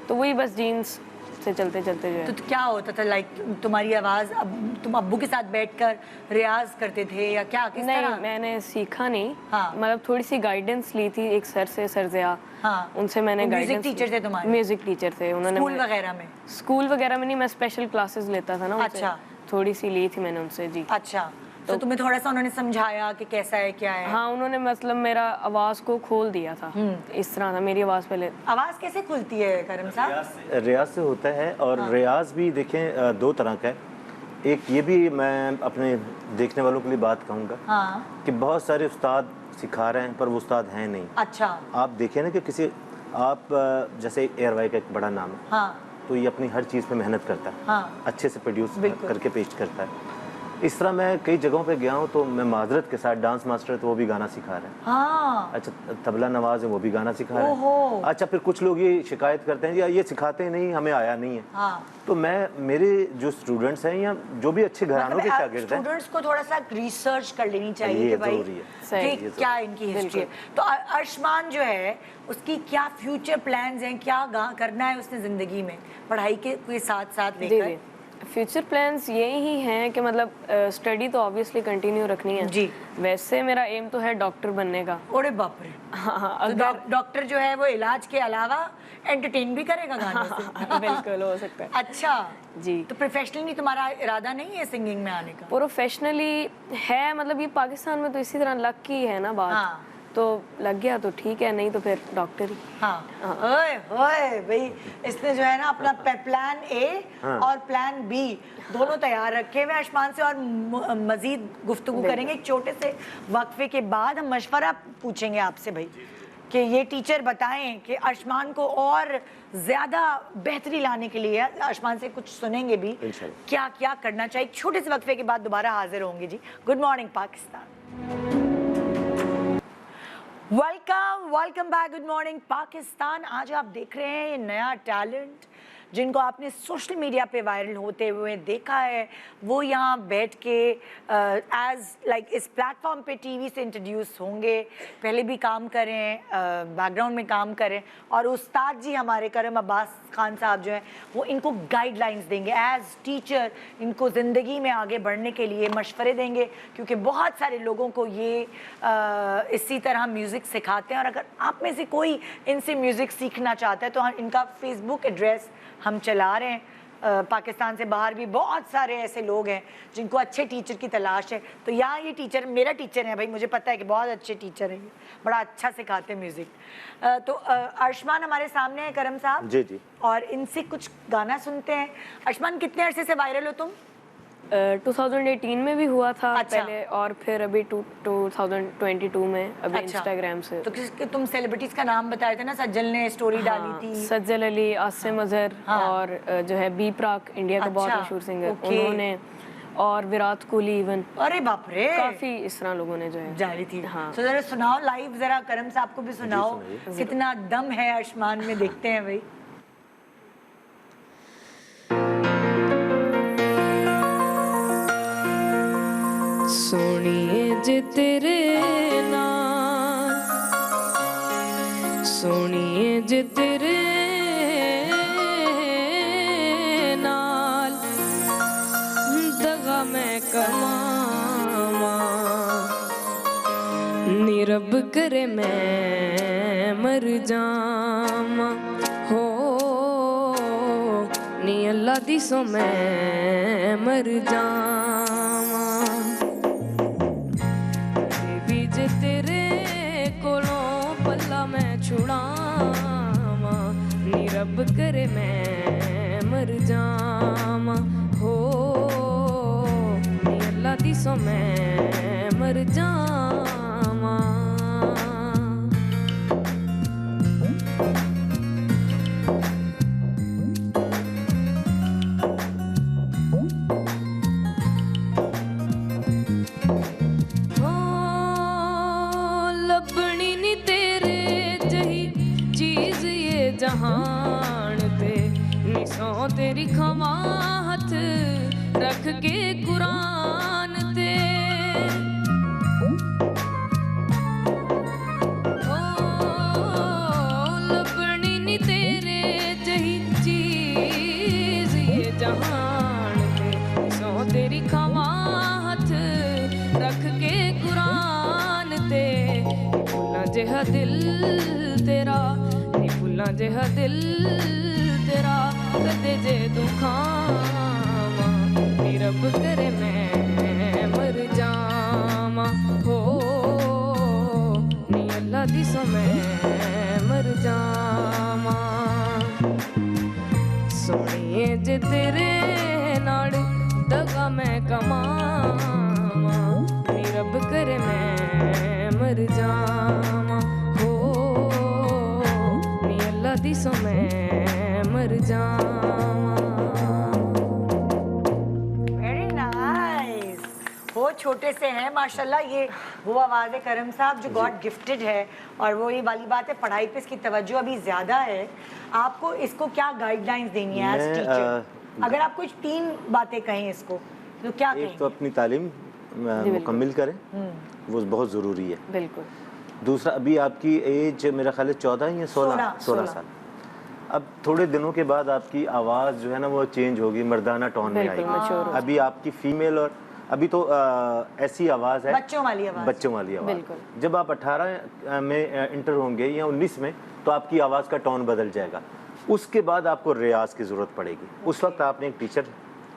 तो वही बस जीन्स से चलते चलते जो है। तो क्या होता था लाइक तुम्हारी आवाज, अब तुम अब्बू के साथ बैठकर रियाज करते थे या क्या, किस नहीं, तरह? मैंने सीखा नहीं। हाँ। मतलब थोड़ी सी गाइडेंस ली थी एक सर से, सरजिया। हाँ। उनसे मैंने गाइडेंस। म्यूजिक टीचर थे तुम्हारे? म्यूजिक टीचर थे उन्होंने। स्कूल वगैरह में? स्कूल वगैरह में नहीं, मैं स्पेशल क्लासेस लेता था ना उनसे। अच्छा। थोड़ी सी ली थी मैंने उनसे। जी। अच्छा, तो तुम्हें थोड़ा सा उन्होंने समझाया कि कैसा है क्या है? हाँ, उन्होंने मतलब मेरा आवाज को खोल दिया था। इस तरह था मेरी आवाज पहले। आवाज कैसे खुलती है करम साहब? रियाज से होता है, और रियाज भी देखें 2 तरह का है। एक ये भी मैं अपने देखने वालों के लिए बात कहूँगा कि बहुत सारे उस्ताद सिखा रहे हैं पर वो उस्ताद हैं नहीं। अच्छा। आप देखिए ना कि किसी, आप जैसे एयरवाई का एक बड़ा नाम है, तो ये अपनी हर चीज़ पे मेहनत करता है, अच्छे से प्रोड्यूस करके पेश करता है। इस तरह मैं कई जगहों पे गया हूँ, तो मैं माजरत के साथ डांस मास्टर है तो वो भी गाना सिखा रहे हैं। अच्छा, तबला नवाज है वो भी गाना सिखा रहे हैं। अच्छा, फिर कुछ लोग ये शिकायत करते हैं या ये सिखाते नहीं, हमें आया नहीं है। तो मैं, मेरे जो स्टूडेंट्स हैं या जो भी अच्छे घरानों के शागिर्द हैं, स्टूडेंट्स को थोड़ा सा रिसर्च कर लेनी चाहिए कि भाई कि क्या इनकी हिस्ट्री है। तो अर्शमान जो है उसकी क्या फ्यूचर प्लान्स हैं, क्या करना है उसने जिंदगी में पढ़ाई के साथ साथ लेकर? फ्यूचर प्लान्स यही हैं कि मतलब स्टडी तो ऑब्वियसली कंटिन्यू रखनी है जी। वैसे मेरा एम तो है डॉक्टर बनने का। ओरे बाप रे। हाँ, तो अगर डॉक्टर जो है वो इलाज के अलावा एंटरटेन भी करेगा गाने से? बिल्कुल हो सकता है। अच्छा जी। तो प्रोफेशनली तुम्हारा इरादा नहीं है सिंगिंग में आने का? प्रोफेशनली है, मतलब ये पाकिस्तान में तो इसी तरह लक की है ना बात। तो लग गया तो ठीक है, नहीं तो फिर डॉक्टर ही। ओए ओए भाई, इसने जो है ना अपना प्लान ए और प्लान बी दोनों तैयार रखे हुए अर्शमान से, और मजीद गुफ्तगू करेंगे एक छोटे से वक्फे के बाद। हम मशवरा पूछेंगे आपसे भाई कि ये टीचर बताएं कि अर्शमान को और ज्यादा बेहतरी लाने के लिए, अर्शमान से कुछ सुनेंगे भी क्या क्या करना चाहिए। छोटे से वक्फे के बाद दोबारा हाजिर होंगे जी। Good morning Pakistan, welcome back. Good morning Pakistan. आज आप देख रहे हैं ये नया टैलेंट जिनको आपने सोशल मीडिया पे वायरल होते हुए देखा है, वो यहाँ बैठ के एज लाइक इस प्लेटफॉर्म पे टीवी से इंट्रोड्यूस होंगे, पहले भी काम करें, बैकग्राउंड में काम करें, और उस्ताद जी हमारे करम अब्बास खान साहब जो हैं वो इनको गाइडलाइंस देंगे एज टीचर, इनको ज़िंदगी में आगे बढ़ने के लिए मशवरे देंगे, क्योंकि बहुत सारे लोगों को ये इसी तरह म्यूज़िक सिखाते हैं। और अगर आप में से कोई इनसे म्यूज़िक सीखना चाहता है तो इनका फेसबुक एड्रेस हम चला रहे हैं। पाकिस्तान से बाहर भी बहुत सारे ऐसे लोग हैं जिनको अच्छे टीचर की तलाश है। तो यहाँ ये टीचर मेरा टीचर है भाई, मुझे पता है कि बहुत अच्छे टीचर हैं, बड़ा अच्छा सिखाते हैं म्यूज़िक। तो अर्शमान हमारे सामने है करम साहब जी जी, और इनसे कुछ गाना सुनते हैं। अर्शमान, कितने अरसे से वायरल हो तुम? 2018 में भी हुआ था अच्छा। पहले, और फिर अभी 2022 में अभी इंस्टाग्राम से। तो तुम सेलिब्रिटीज का नाम बताए थे ना, सज्जल ने स्टोरी डाली थी। सज्जल अली, आसिम अजहर, और जो है बी प्राक, इंडिया का बहुत मशहूर सिंगर, उन्होंने, और विराट कोहली इवन। अरे बाप रे, काफी इस तरह लोगों ने जो है जारी थी। हाँ। तो जरा सुनाओ लाइव, जरा करम साहब को भी सुनाओ, कितना दम है अर्शमान में, देखते हैं भाई। सोनिए जे तेरे नाल, सोनिए जे तेरे नाल दगा मैं कमावा, नी रब करे मैं मर जावा, हो नी अल्लाह दी सो मैं मर जावा, बीजे तेरे कोलों पल्ला मैं छुड़ावा, नी रब करे मैं मर जावा, हो नी अल्लाह दी सो मैं मर जावा। जहान ते निसो तेरी खवा हथ रख के कुरान ते, ओ लबनी नी तेरे जही चीज ये जहान ते, निसो तेरी खवा हथ रख के कुरान ते, भुला जेहा दिल तेरा, भुला जेहा दिल तेरा, कदे जे दुखावा, नी रब करे मैं मर जावा, हो नी अल्लाह दी सो मैं मर जावा, सोनिए जे तेरे नाल दगा मैं कमावा, नी रब करे मैं मर जावा, दी सो मैं मर जावा। Very nice. वो छोटे से हैं माशाल्लाह, ये वो आवाज़ है करम साहब जो गॉड गिफ्टेड है, और वो ये वाली बात है, पढ़ाई पे इसकी तवज्जो अभी ज़्यादा है। आपको इसको क्या गाइडलाइंस देनी है एज टीचर? अगर आप कुछ 3 बातें कहें इसको तो क्या कहेंगे? एक तो अपनी तालीम मुकम्मिल करें, वो बहुत ज़रूरी है। बिल्कुल। दूसरा, अभी आपकी एज मेरा ख्याल है 14 या 16 साल। अब थोड़े दिनों के बाद आपकी आवाज़ जो है ना वो चेंज होगी, मर्दाना टोन में आएगी। अभी आपकी फीमेल, और अभी तो ऐसी आवाज़ है बच्चों वाली आवाज़। जब आप 18 में इंटर होंगे या 19 में, तो आपकी आवाज़ का टोन बदल जाएगा। उसके बाद आपको रियाज की ज़रूरत पड़ेगी। उस वक्त आपने एक टीचर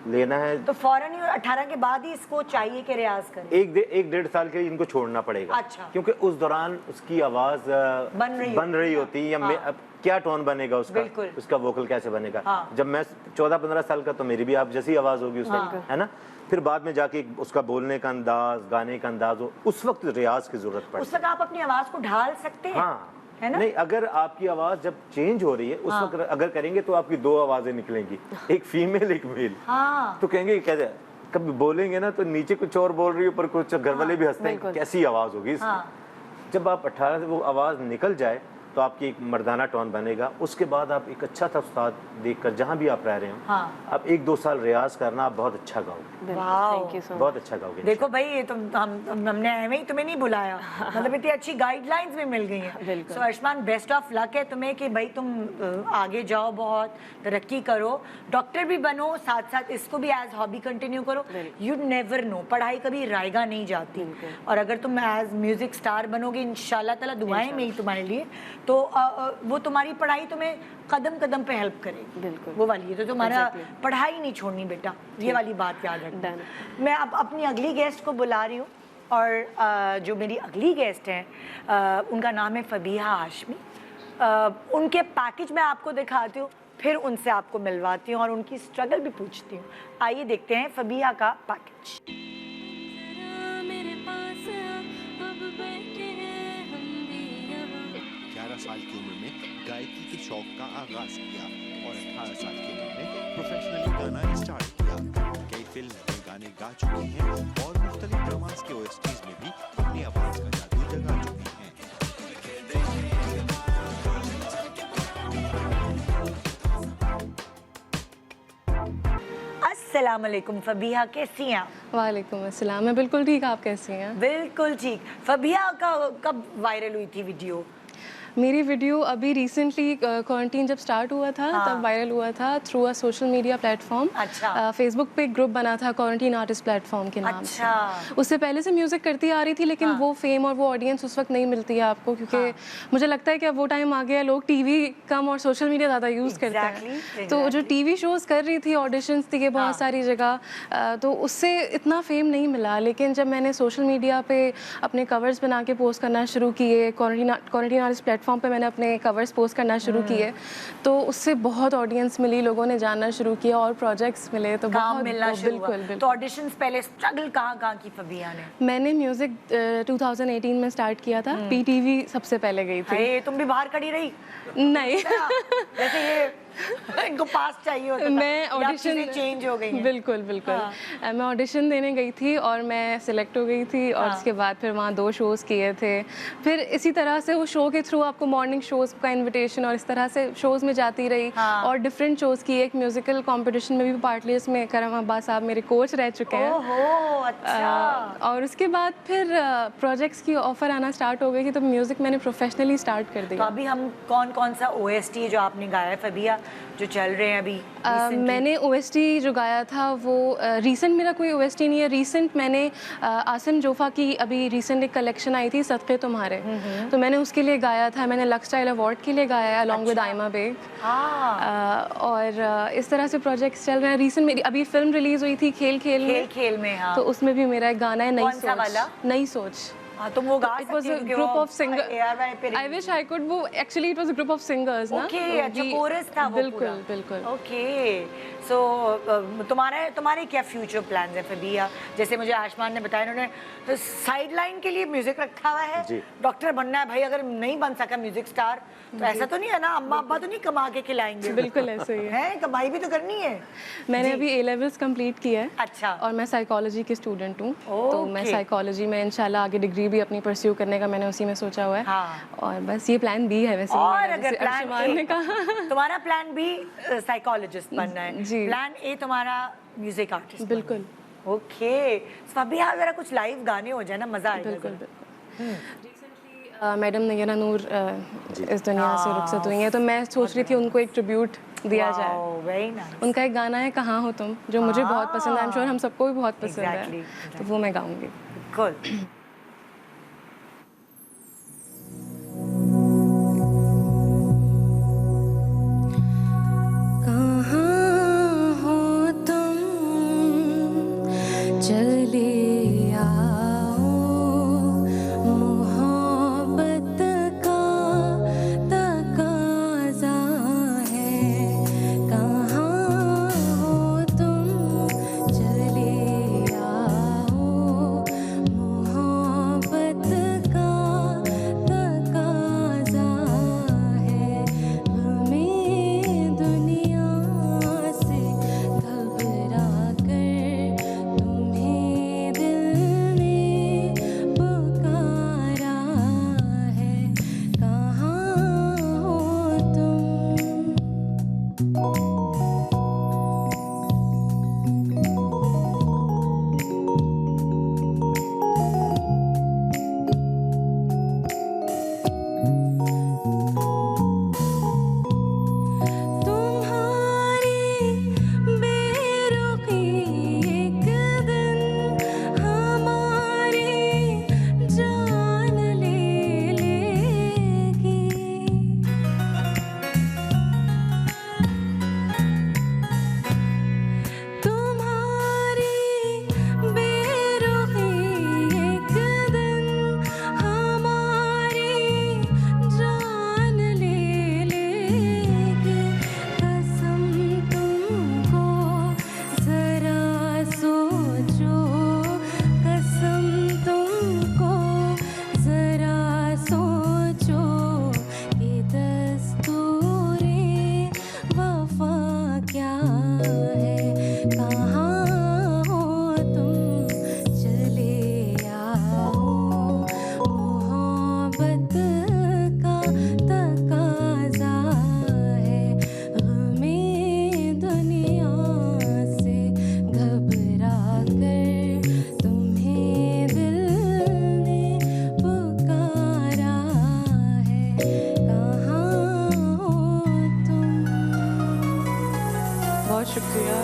लेना है, तो फौरन ही 18 के बाद ही इसको चाहिए कि रियाज करें। एक डेढ़ साल के लिए इनको छोड़ना पड़ेगा। अच्छा। क्योंकि उस दौरान उसकी आवाज़ बन रही होती है, या अब क्या टोन बनेगा उसका वोकल कैसे बनेगा। जब मैं 14-15 साल का, तो मेरी भी आप जैसी आवाज़ होगी उस टाइम, है ना। फिर बाद में जाके उसका बोलने का अंदाज, गाने का अंदाज हो, उस वक्त रियाज की जरूरत पड़ेगी। उस वक्त आप अपनी आवाज़ को ढाल सकते हैं, है ना? नहीं, अगर आपकी आवाज़ जब चेंज हो रही है उस वक्त अगर करेंगे तो आपकी 2 आवाज़ें निकलेंगी, एक फीमेल एक मेल। तो कहेंगे कैसे, कभी बोलेंगे ना तो नीचे कुछ और बोल रही है, ऊपर कुछ, घर वाले भी हंसते हैं, कैसी आवाज़ होगी इसकी। जब आप 18 से वो आवाज़ निकल जाए, तो आपकी एक मर्दाना टोन बनेगा। उसके बाद आप एक अच्छा सा उस्ताद देखकर जहाँ भी आप रह रहे हो, हाँ। आप 1-2 साल रियाज करना, आप बहुत अच्छा गाओगे। थैंक यू सो बहुत अच्छा गाओगे। देखो भाई, ये हमने एवं ही तुम्हें नहीं बुलाया, मतलब इतनी अच्छी गाइडलाइंस भी मिल गई हैं। सो अर्शमान, बेस्ट ऑफ लक है तुम्हें कि भाई तुम आगे जाओ, बहुत तरक्की करो, डॉक्टर भी बनो, साथ साथ इसको भी एज हॉबी कंटिन्यू करो। यू नेवर नो, पढ़ाई कभी रायगा नहीं जाती, और अगर तुम एज म्यूजिक स्टार बनोगे इंशाल्लाह ताला, दुआएं मेरी तुम्हारे लिए, तो वो तुम्हारी पढ़ाई तुम्हें कदम कदम पे हेल्प करेगी। बिल्कुल, वो वाली है तो तुम्हारा पढ़ाई नहीं छोड़नी बेटा, ये वाली बात याद रखना। मैं अब अपनी अगली गेस्ट को बुला रही हूँ, और जो मेरी अगली गेस्ट हैं उनका नाम है फबीहा हाशमी। उनके पैकेज मैं आपको दिखाती हूँ, फिर उनसे आपको मिलवाती हूँ और उनकी स्ट्रगल भी पूछती हूँ। आइए देखते हैं फबीहा का पैकेज। 11 साल की उम्र में गायकी के शौक का आगाज किया और 18 साल की उम्र में प्रोफेशनली गाना स्टार्ट किया। कई फिल्म में गाने गा चुकी हैं और मुख्तलिफ ड्रामास के OSTs में भी अपनी आवाज का जादू जगा चुकी हैं। अस्सलाम वालेकुम फबीहा, कैसी हैं आप? वालेकुम अस्सलाम, मैं बिल्कुल ठीक, आप कैसी हैं? बिल्कुल ठीक। फबीहा का कब वायरल हुई थी वीडियो? मेरी वीडियो अभी रिसेंटली क्वारंटीन जब स्टार्ट हुआ था, तब वायरल हुआ था through a social media platform. अच्छा। फेसबुक पे एक ग्रुप बना था क्वारंटीन आर्टिस्ट प्लेटफॉर्म के नाम से। उससे पहले से म्यूज़िक करती आ रही थी, लेकिन वो फेम और वो ऑडियंस उस वक्त नहीं मिलती है आपको, क्योंकि मुझे लगता है कि अब वो टाइम आ गया, लोग टीवी कम और सोशल मीडिया ज़्यादा यूज़ करते हैं। तो जो टीवी शोज़ कर रही थी, ऑडिशंस थी बहुत सारी जगह, तो उससे इतना फेम नहीं मिला। लेकिन जब मैंने सोशल मीडिया पे अपने कवर्स बना के पोस्ट करना शुरू किए, क्वारंटीन आर्टिस्ट प्लेटफॉर्म पे मैंने अपने कवर्स पोस्ट करना शुरू किए, तो उससे बहुत ऑडियंस मिली, लोगों ने जानना शुरू किया और प्रोजेक्ट्स मिले, तो बहुत मिलना शुरू हुआ। बिल्कुल। तो ऑडिशंस पहले स्ट्रगल कहाँ की फबीहा ने? मैंने म्यूजिक 2018 में स्टार्ट किया था, PTV सबसे पहले गई थी। तुम भी बाहर खड़ी रही? नहीं जैसे ये इनको पास चाहिए होता था, मैं ऑडिशन चेंज हो गई हैं। बिल्कुल बिल्कुल। मैं ऑडिशन देने गई थी और मैं सिलेक्ट हो गई थी, और उसके बाद फिर वहाँ 2 शोज़ किए थे। फिर इसी तरह से वो शो के थ्रू आपको मॉर्निंग शोज़ का इनविटेशन, और इस तरह से शोज़ में जाती रही और डिफरेंट शोज़ की। एक म्यूजिकल कंपटीशन में भी पार्ट लिया, इसमें करम अब्बास साहब मेरे कोच रह चुके हैं। ओहो, अच्छा। और उसके बाद फिर प्रोजेक्ट्स की ऑफर आना स्टार्ट हो गई थी, तो म्यूज़िक मैंने प्रोफेशनली स्टार्ट कर तो दिया। अभी हम कौन सा OST जो आपने गाया है फबीहा, जो चल रहे हैं अभी? मैंने OST जो गाया था वो रीसेंट मेरा कोई OST नहीं है। रीसेंट मैंने आसिम जोफा की अभी रीसेंट एक कलेक्शन आई थी सदक़े तुम्हारे, तो मैंने उसके लिए गाया था। मैंने लक्स स्टाइल अवार्ड के लिए गाया है अलॉन्ग विद आयमा बेग। और इस तरह से प्रोजेक्ट्स चल रहे हैं। रीसेंट मेरी अभी फिल्म रिलीज हुई थी खेल में, हाँ। तो उसमें भी मेरा एक गाना है नई सोच। हाँ, तुम वो गा It was सकती a हो, क्योंकि group वो of singers. ARY पे I wish I could. वो actually it was a group of singers ना। Okay, अच्छा कोरस था वो बिल्कुल पूरा। बिल्कुल। Okay, so तुम्हारे क्या फ्यूचर प्लान्स हैं फबीहा? जैसे मुझे आसमान ने बताया, उन्होंने साइड लाइन के लिए म्यूजिक रखा हुआ है, डॉक्टर बनना है भाई, अगर नहीं बन सका म्यूजिक स्टार तो ऐसा तो नहीं है ना, अम्मा अब्बा तो नहीं कमा के खिलाएंगे? बिल्कुल ऐसे ही है। कमाई भी तो करनी है। मैंने अभी A levels कंप्लीट किया है। अच्छा। और मैं साइकोलॉजी की स्टूडेंट हूँ, तो मैं साइकोलॉजी में इंशाल्लाह आगे डिग्री भी अपनी परस्यू करने का मैंने उसी में सोचा हुआ है। हाँ। और बस ये प्लान B है वैसे। और अगर अर्शमान ने कहा तुम्हारा प्लान B साइकोलॉजिस्ट बनना है, जी। प्लान A तुम्हारा म्यूजिक आर्टिस्ट। बिल्कुल। ओके, फबीहा जरा कुछ लाइव गाने हो जाए ना, मजा आएगा। बिल्कुल बिल्कुल। मैडम नयना नूर इस दुनिया से रुखसत हुई हैं, तो मैं सोच रही थी उनको एक ट्रिब्यूट दिया जाए। Very nice. उनका एक गाना है कहाँ हो तुम, जो मुझे बहुत पसंद है, आई एम श्योर हम सबको भी बहुत पसंद है, तो वो मैं गाऊंगी। बिल्कुल।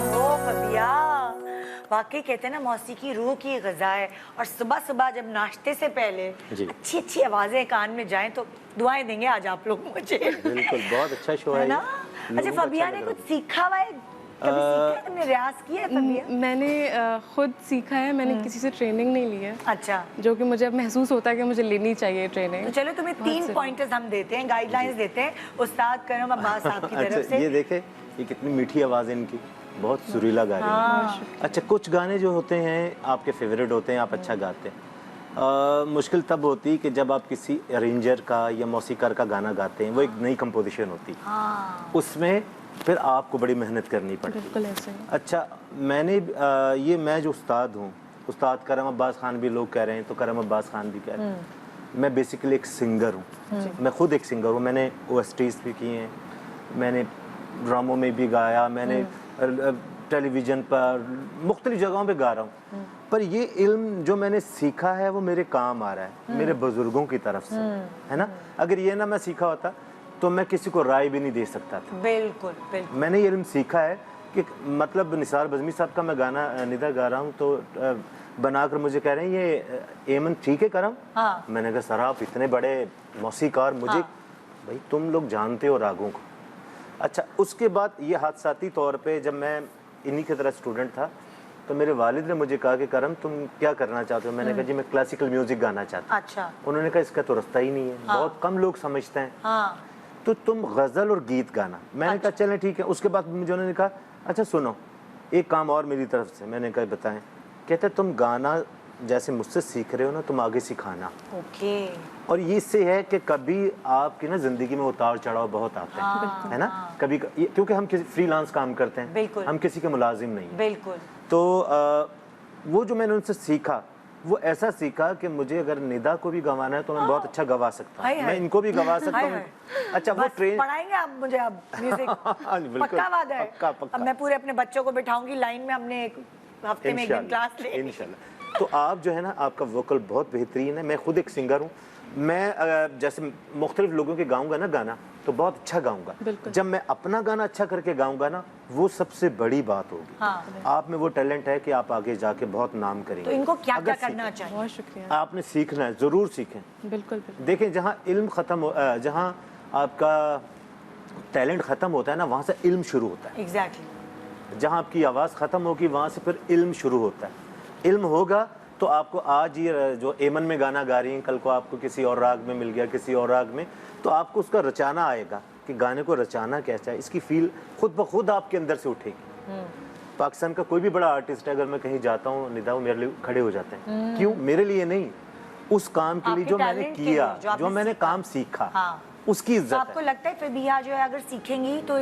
ओ फबिया, वाकई कहते हैं ना मौसीकी रूह की ग़िज़ा है। और सुबह सुबह जब नाश्ते से पहले अच्छी अच्छी आवाज़ें कान में जाएं तो दुआएं देंगे आज आप लोग मुझे। बिल्कुल, बहुत अच्छा शो है ना। अच्छा फबिया ने कुछ सीखा हुआ है, कभी सीखा है, तुमने रियाज किया है फबिया? मैंने खुद सीखा है, मैंने किसी से ट्रेनिंग नहीं ली है। अच्छा। जो कि मुझे अब महसूस होता है कि मुझे लेनी चाहिए ट्रेनिंग। तो चलो तुम्हें 3 पॉइंटर्स हम देते हैं, गाइडलाइंस देते हैं उस्ताद करम अब्बास साहब की तरफ से। ये देखे, ये कितनी मीठी आवाज़ है इनकी, बहुत सुरीला गा रही है। अच्छा, कुछ गाने जो होते हैं आपके फेवरेट होते हैं, आप अच्छा गाते हैं। मुश्किल तब होती है कि जब आप किसी अरेंजर का या मौसीकार का गाना गाते हैं, वो एक नई कंपोजिशन होती है, उसमें फिर आपको बड़ी मेहनत करनी पड़ती है। बिल्कुल ऐसे ही। अच्छा, मैंने मैं जो उस्ताद हूँ, उस्ताद करम अब्बास खान भी लोग कह रहे हैं, तो करम अब्बास खान भी कह रहे हैं, मैं बेसिकली एक सिंगर हूँ। मैं खुद एक सिंगर हूँ। मैंने OSTs भी किए हैं, मैंने ड्रामों में भी गाया, मैंने टेलीविज़न पर मुख्तलिफ जगहों पे गा रहा हूँ। पर ये इल्म जो मैंने सीखा है वो मेरे काम आ रहा है, मेरे बुजुर्गों की तरफ से, है ना। अगर ये ना मैं सीखा होता तो मैं किसी को राय भी नहीं दे सकता था। बिल्कुल बिल्कुल। मैंने ये इल्म सीखा है कि मतलब निसार बज़मी साहब का मैं गाना निदा गा रहा हूँ, तो बनाकर मुझे कह रहे हैं ये एमन ठीक है करम। हाँ। मैंने कहा सर आप इतने बड़े मौसीकार, मुझे भाई तुम लोग जानते हो रागों को। अच्छा, उसके बाद ये हादसाती तौर पे जब मैं इन्हीं की तरह स्टूडेंट था तो मेरे वालिद ने मुझे कहा कि करम तुम क्या करना चाहते हो? मैंने कहा जी मैं क्लासिकल म्यूजिक गाना चाहता हूँ। अच्छा। उन्होंने कहा इसका तो रास्ता ही नहीं है, बहुत कम लोग समझते हैं, तो तुम गज़ल और गीत गाना। मैंने कहा चलें ठीक है। उसके बाद मुझे उन्होंने कहा अच्छा सुनो एक काम और मेरी तरफ से। मैंने कहा बताएं। कहते तुम गाना जैसे मुझसे सीख रहे हो ना, तुम आगे सिखाना। ओके। और ये इससे है कि कभी आपकी ना जिंदगी में उतार चढ़ाव बहुत आते हैं, है ना। कभी क्योंकि हम किसी फ्रीलांस काम करते हैं, हम किसी के मुलाजिम नहीं। बिल्कुल। तो वो जो मैंने उनसे सीखा वो ऐसा सीखा कि मुझे अगर निदा को भी गवाना है तो मैं बहुत अच्छा गवा सकता हूँ, मैं इनको भी गवा सकता हूँ। अच्छा, वो ट्रेन पढ़ाएंगे आप मुझे अब म्यूजिक? पक्का वादा है। अब मैं पूरे अपने बच्चों को बिठाऊंगी लाइन में, हमने एक हफ्ते में एक दिन क्लास ले। इंशाल्लाह। तो आप जो है ना, आपका वोकल बहुत बेहतरीन है। मैं खुद एक सिंगर हूँ। मैं जैसे मुख्तलिफ लोगों के गाऊंगा ना गाना तो बहुत अच्छा गाऊंगा। जब मैं अपना गाना अच्छा करके गाऊंगा ना, वो सबसे बड़ी बात होगी। आप में वो टैलेंट है कि आप आगे जाके बहुत नाम करेंगे। तो इनको क्या क्या करना चाहिए? बहुत शुक्रिया। आपने सीखना है, जरूर सीखें। बिल्कुल। देखें, जहाँ इल्म खत्म हो, जहाँ आपका टैलेंट खत्म होता है ना, वहाँ से इल्म शुरू होता है। एग्जैक्टली। जहाँ आपकी आवाज़ खत्म होगी वहाँ से फिर इल्म शुरू होता है। इल्म होगा तो आपको आज ये जो एमन में गाना गा रही हैं, कल को आपको किसी और राग में मिल गया, किसी और राग में, तो आपको उसका रचाना आएगा कि गाने को रचाना कैसा है। इसकी फील खुद ब खुद आपके अंदर से उठेगी। पाकिस्तान का कोई भी बड़ा आर्टिस्ट है, अगर मैं कहीं जाता हूँ निदा, वो मेरे लिए खड़े हो जाते हैं। क्यों? मेरे लिए नहीं, उस काम के लिए जो मैंने किया, जो मैंने काम सीखा, उसकी इज्जत है। आपको लगता है फबिया जो है अगर सीखेंगे तो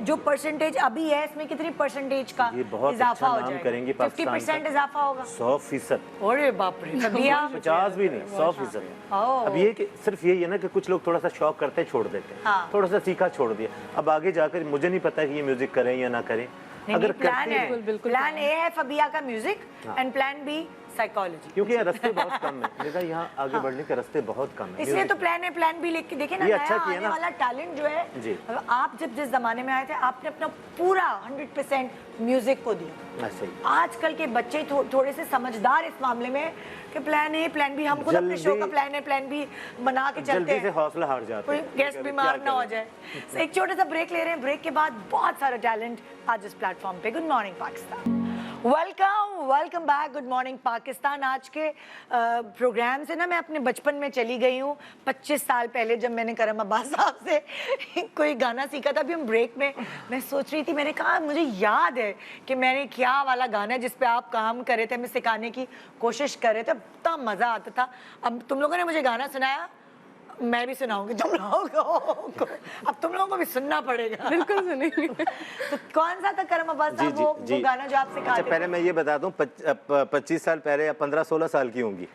जो परसेंटेज अभी है इसमें कितनी परसेंटेज का इजाफा हो जाएगा? करेंगे 50% इजाफा होगा। 100%। अरे बाप रे फबिया, 50 भी नहीं, 100%। अब ये कि सिर्फ यही है ना कि कुछ लोग थोड़ा सा शौक करते हैं, छोड़ देते हैं। थोड़ा सा सीखा, छोड़ दिया। अब आगे जाकर मुझे नहीं पता कि ये म्यूजिक करें या ना करें। अगर प्लान है, प्लान ए है फबिया का music and plan B psychology, क्योंकि ये रास्ते बहुत कम है निदा, यहाँ आगे बढ़ने के रास्ते बहुत कम है। इसलिए तो प्लान है, प्लान बी लेके देखे ना, अच्छा आने वाला टैलेंट जो है, आप जब जिस जमाने में आए थे आपने अपना पूरा 100% म्यूजिक को दिया। ऐसे ही आजकल के बच्चे थोड़े से समझदार इस मामले में कि प्लान ए प्लान बी, हम खुद अपने शो का प्लान ए प्लान बी बना के चलते हैं, जल्दी से हौसला हार जाते हैं, कोई गेस्ट बीमार ना हो जाए। एक छोटा सा ब्रेक ले रहे हैं, ब्रेक के बाद बहुत सारा टैलेंट आज इस प्लेटफॉर्म पे। Good morning Pakistan, welcome back. Good morning Pakistan. आज के प्रोग्राम से ना मैं अपने बचपन में चली गई हूँ 25 साल पहले, जब मैंने करम अब्बास साहब से कोई गाना सीखा था। अभी हम ब्रेक में मैं सोच रही थी, मैंने कहा मुझे याद है कि मैंने क्या वाला गाना जिस पे आप काम कर रहे थे, हमें सिखाने की कोशिश कर रहे थे, इतना मज़ा आता था। अब तुम लोगों ने मुझे गाना सुनाया, मैं भी सुनाऊंगी तुम लोगों को, अब तुम लोगों को भी सुनना पड़ेगा। बिल्कुल सुनेंगे। तो कौन सा था करम अब्बास साहब वो गाना जो आप सिखाते थे? पहले मैं ये बता दूं, 25 साल पहले या 15-16 साल की होंगी,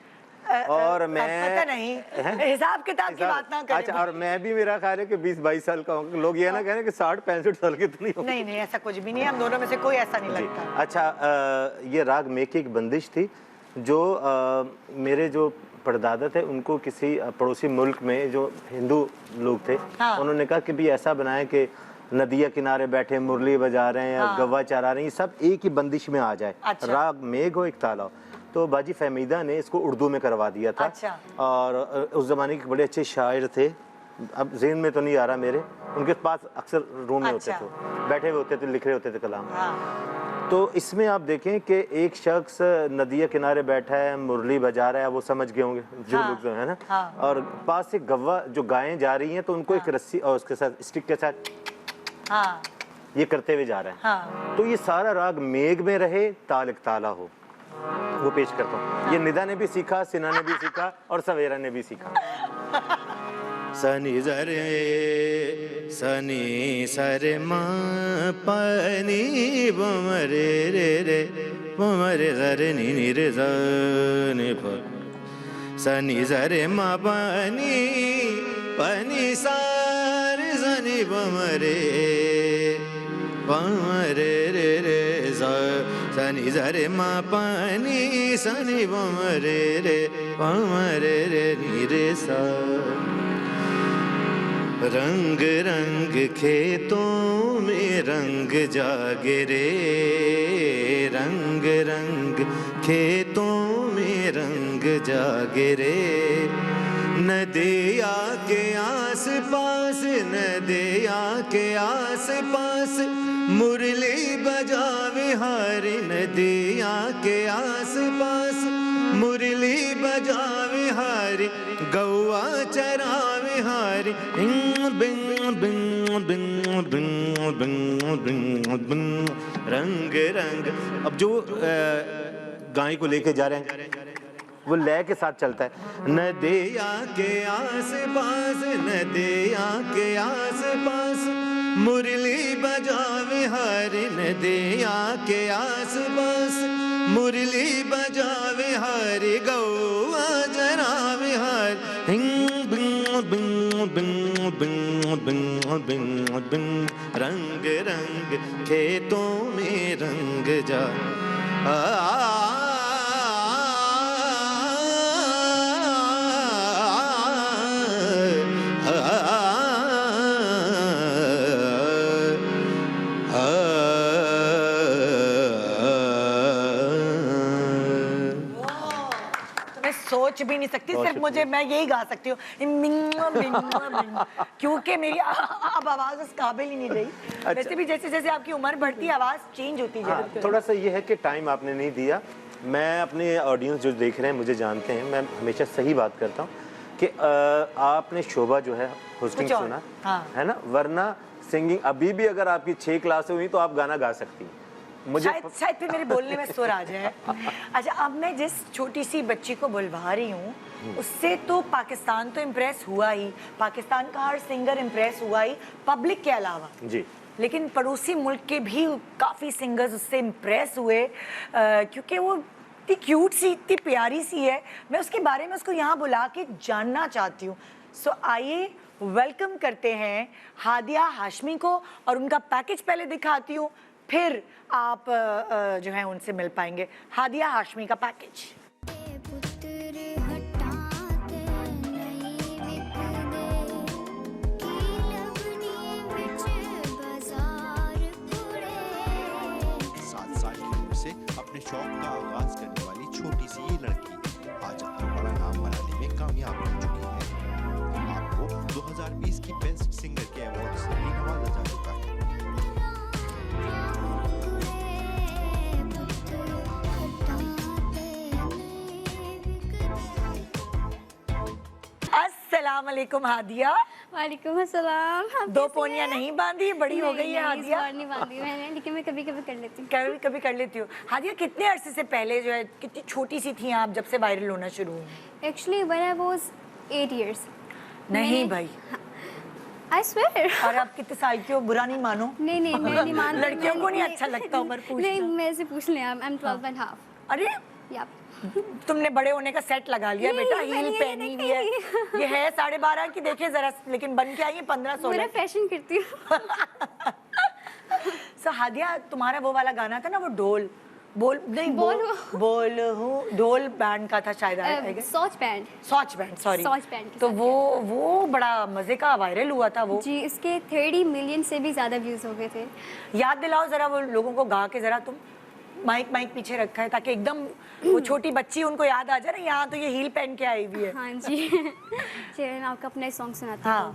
और मैं पता नहीं, हिसाब किताब की बात ना करें। अच्छा, और मैं भी, मेरा ख्याल है कि 20-22 साल का हूँ। लोग ये ना कह रहे कि 60-65 साल के तो नहीं होंगे। नहीं, ऐसा कुछ भी नहीं है, हम दोनों में से कोई ऐसा नहीं लगता। अच्छा, ये राग मेकी एक बंदिश थी जो मेरे जो परदादा थे उनको किसी पड़ोसी मुल्क में जो हिंदू लोग थे, उन्होंने कहा कि भी ऐसा बनाए कि नदिया किनारे बैठे मुरली बजा रहे हैं, गवा चरा रहे हैं, ये सब एक ही बंदिश में आ जाए। अच्छा। राग मेघ हो एक ताला हो। तो बाजी फहमीदा ने इसको उर्दू में करवा दिया था। अच्छा। और उस ज़माने के बड़े अच्छे शायर थे, अब ज़हन में तो नहीं आ रहा मेरे, उनके पास अक्सर रूम में होते थे, बैठे हुए होते थे, लिख रहे होते थे कलाम। तो इसमें आप देखें कि एक शख्स नदिया किनारे बैठा है, मुरली बजा रहा है, वो समझ गए होंगे जो लोग जो है ना, और पास से गवा जो गायें जा रही हैं तो उनको एक रस्सी और उसके साथ स्टिक के साथ ये करते हुए जा रहे हैं। तो ये सारा राग मेघ में रहे, ताल एक ताला हो, वो पेश करता हूँ। ये निदा ने भी सीखा, सिना ने भी सीखा और सवेरा ने भी सीखा। सनी सरे मा पनी बमरे रे रे बमरे जरे नी रे जने प सनी जरे मा पनी सारे सनी बमरे बमरे रे रे सनी जरे मा पनी सनी बमरे रे बमरे रे नी रे सा। रंग रंग खेतों में रंग जागे रे, रंग रंग खेतों में रंग जागे रे। नदिया के आस पास, नदिया के आस पास मुरली बजावे हारी, नदिया के आस पास मुरली बजावे हारी, गौआ चरावे हारी। रंग रंग, अब जो गाय को लेके जा रहे हैं वो लय के साथ चलता है। नदिया के आस पास, नदिया के आस पास मुरली बजावे हारी, नदिया के आस पास मुरली बजावे हारी, गौआ चरावे हारी। रंग रंग खेतों में रंग जा सोच भी नहीं सकती, सिर्फ मुझे, मैं यही गा सकती हूँ क्योंकि मेरी अब आवाज उस काबिल ही नहीं रही। अच्छा। वैसे भी जैसे जैसे आपकी उम्र बढ़ती है आवाज चेंज होती है। थोड़ा सा ये है कि टाइम आपने नहीं दिया। मैं अपने ऑडियंस जो देख रहे हैं मुझे जानते हैं, मैं हमेशा सही बात करता हूँ कि आपने शोभा जो है होस्टिंग सुना है ना, वरना सिंगिंग अभी भी अगर आपकी 6 क्लास हुई तो आप गाना गा सकती हैं। मुझे शायद फिर मेरे बोलने में सुर आ जाए। अच्छा, अब मैं जिस छोटी सी बच्ची को बुलवा रही हूँ उससे तो पाकिस्तान तो इम्प्रेस हुआ ही, पाकिस्तान का हर सिंगर इम्प्रेस हुआ ही पब्लिक के अलावा जी, लेकिन पड़ोसी मुल्क के भी काफ़ी सिंगर्स उससे इम्प्रेस हुए क्योंकि वो इतनी क्यूट सी, इतनी प्यारी सी है। मैं उसके बारे में उसको यहाँ बुला के जानना चाहती हूँ। सो आइए वेलकम करते हैं हादिया हाशमी को और उनका पैकेज पहले दिखाती हूँ, फिर आप जो है उनसे मिल पाएंगे। हादिया हाशमी का पैकेज। अपने शौक का आगाज करने वाली छोटी सी ये लड़की आज अपना बड़ा नाम बनाने में कामयाब हो चुकी है। आपको 2020 की बेस्ट सिंगर के अवार्ड से भी नवाजा जा चुका है। अस्सलाम वालेकुम हादिया। वालेकुम अस्सलाम। 2 पोनियां नहीं बांधी, बड़ी हो गई है हादिया। नहीं बांधी मैंने, लेकिन मैं कभी कभी कर लेती हूँ। कभी कभी कर लेती हूँ। हादिया, कितने अरसे से पहले जो है, कितनी छोटी सी थी आप जब से वायरल होना शुरू हुई? Actually when I was 8 years। नहीं भाई, आई स्वेयर। और आप कितने साल की हो? बुरा नहीं मानो। नहीं नहीं, मैं नहीं मानती। लड़कियों को नहीं अच्छा लगता उम्र पूछना। नहीं, मेरे से पूछ लें, आई एम 12 and half। अरे या तुमने बड़े होने का सेट लगा लिया बेटा, हील पहनी हुई है। ये है 12.5 की, देखिए जरा, लेकिन बन के आई है 15-16। मैं फैशन करती हूँ। सो हादिया, तुम्हारा वो वाला गाना था ना, वो डोल, बोल नहीं बोल हूँ ढोल बैंड का था शायद सॉच बैंड सॉरी सॉच बैंड के तो साथ वो बड़ा मजे का वायरल हुआ था वो जी, इसके 30 मिलियन से भी ज़्यादा व्यूज़ हो गए थे। याद दिलाओ जरा वो लोगों को गा के जरा तुम माइक पीछे रखा है ताकि एकदम वो छोटी बच्ची उनको याद आ जाए ना यहाँ तो ये हील पहन के आई हुई है। हाँ जी चलिए मैं आपको अपना सॉन्ग सुनाती हूँ।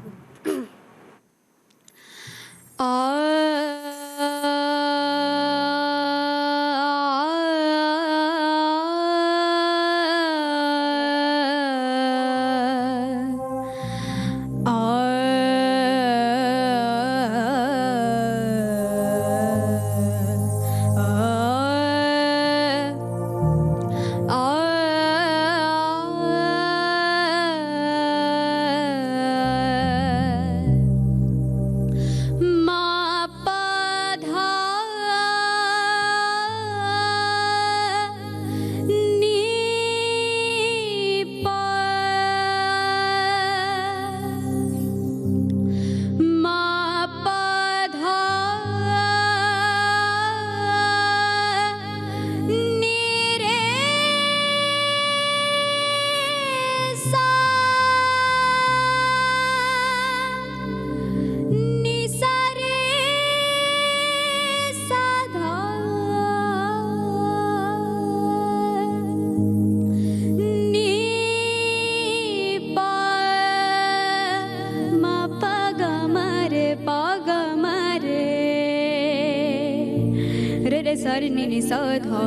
सर नि सा धा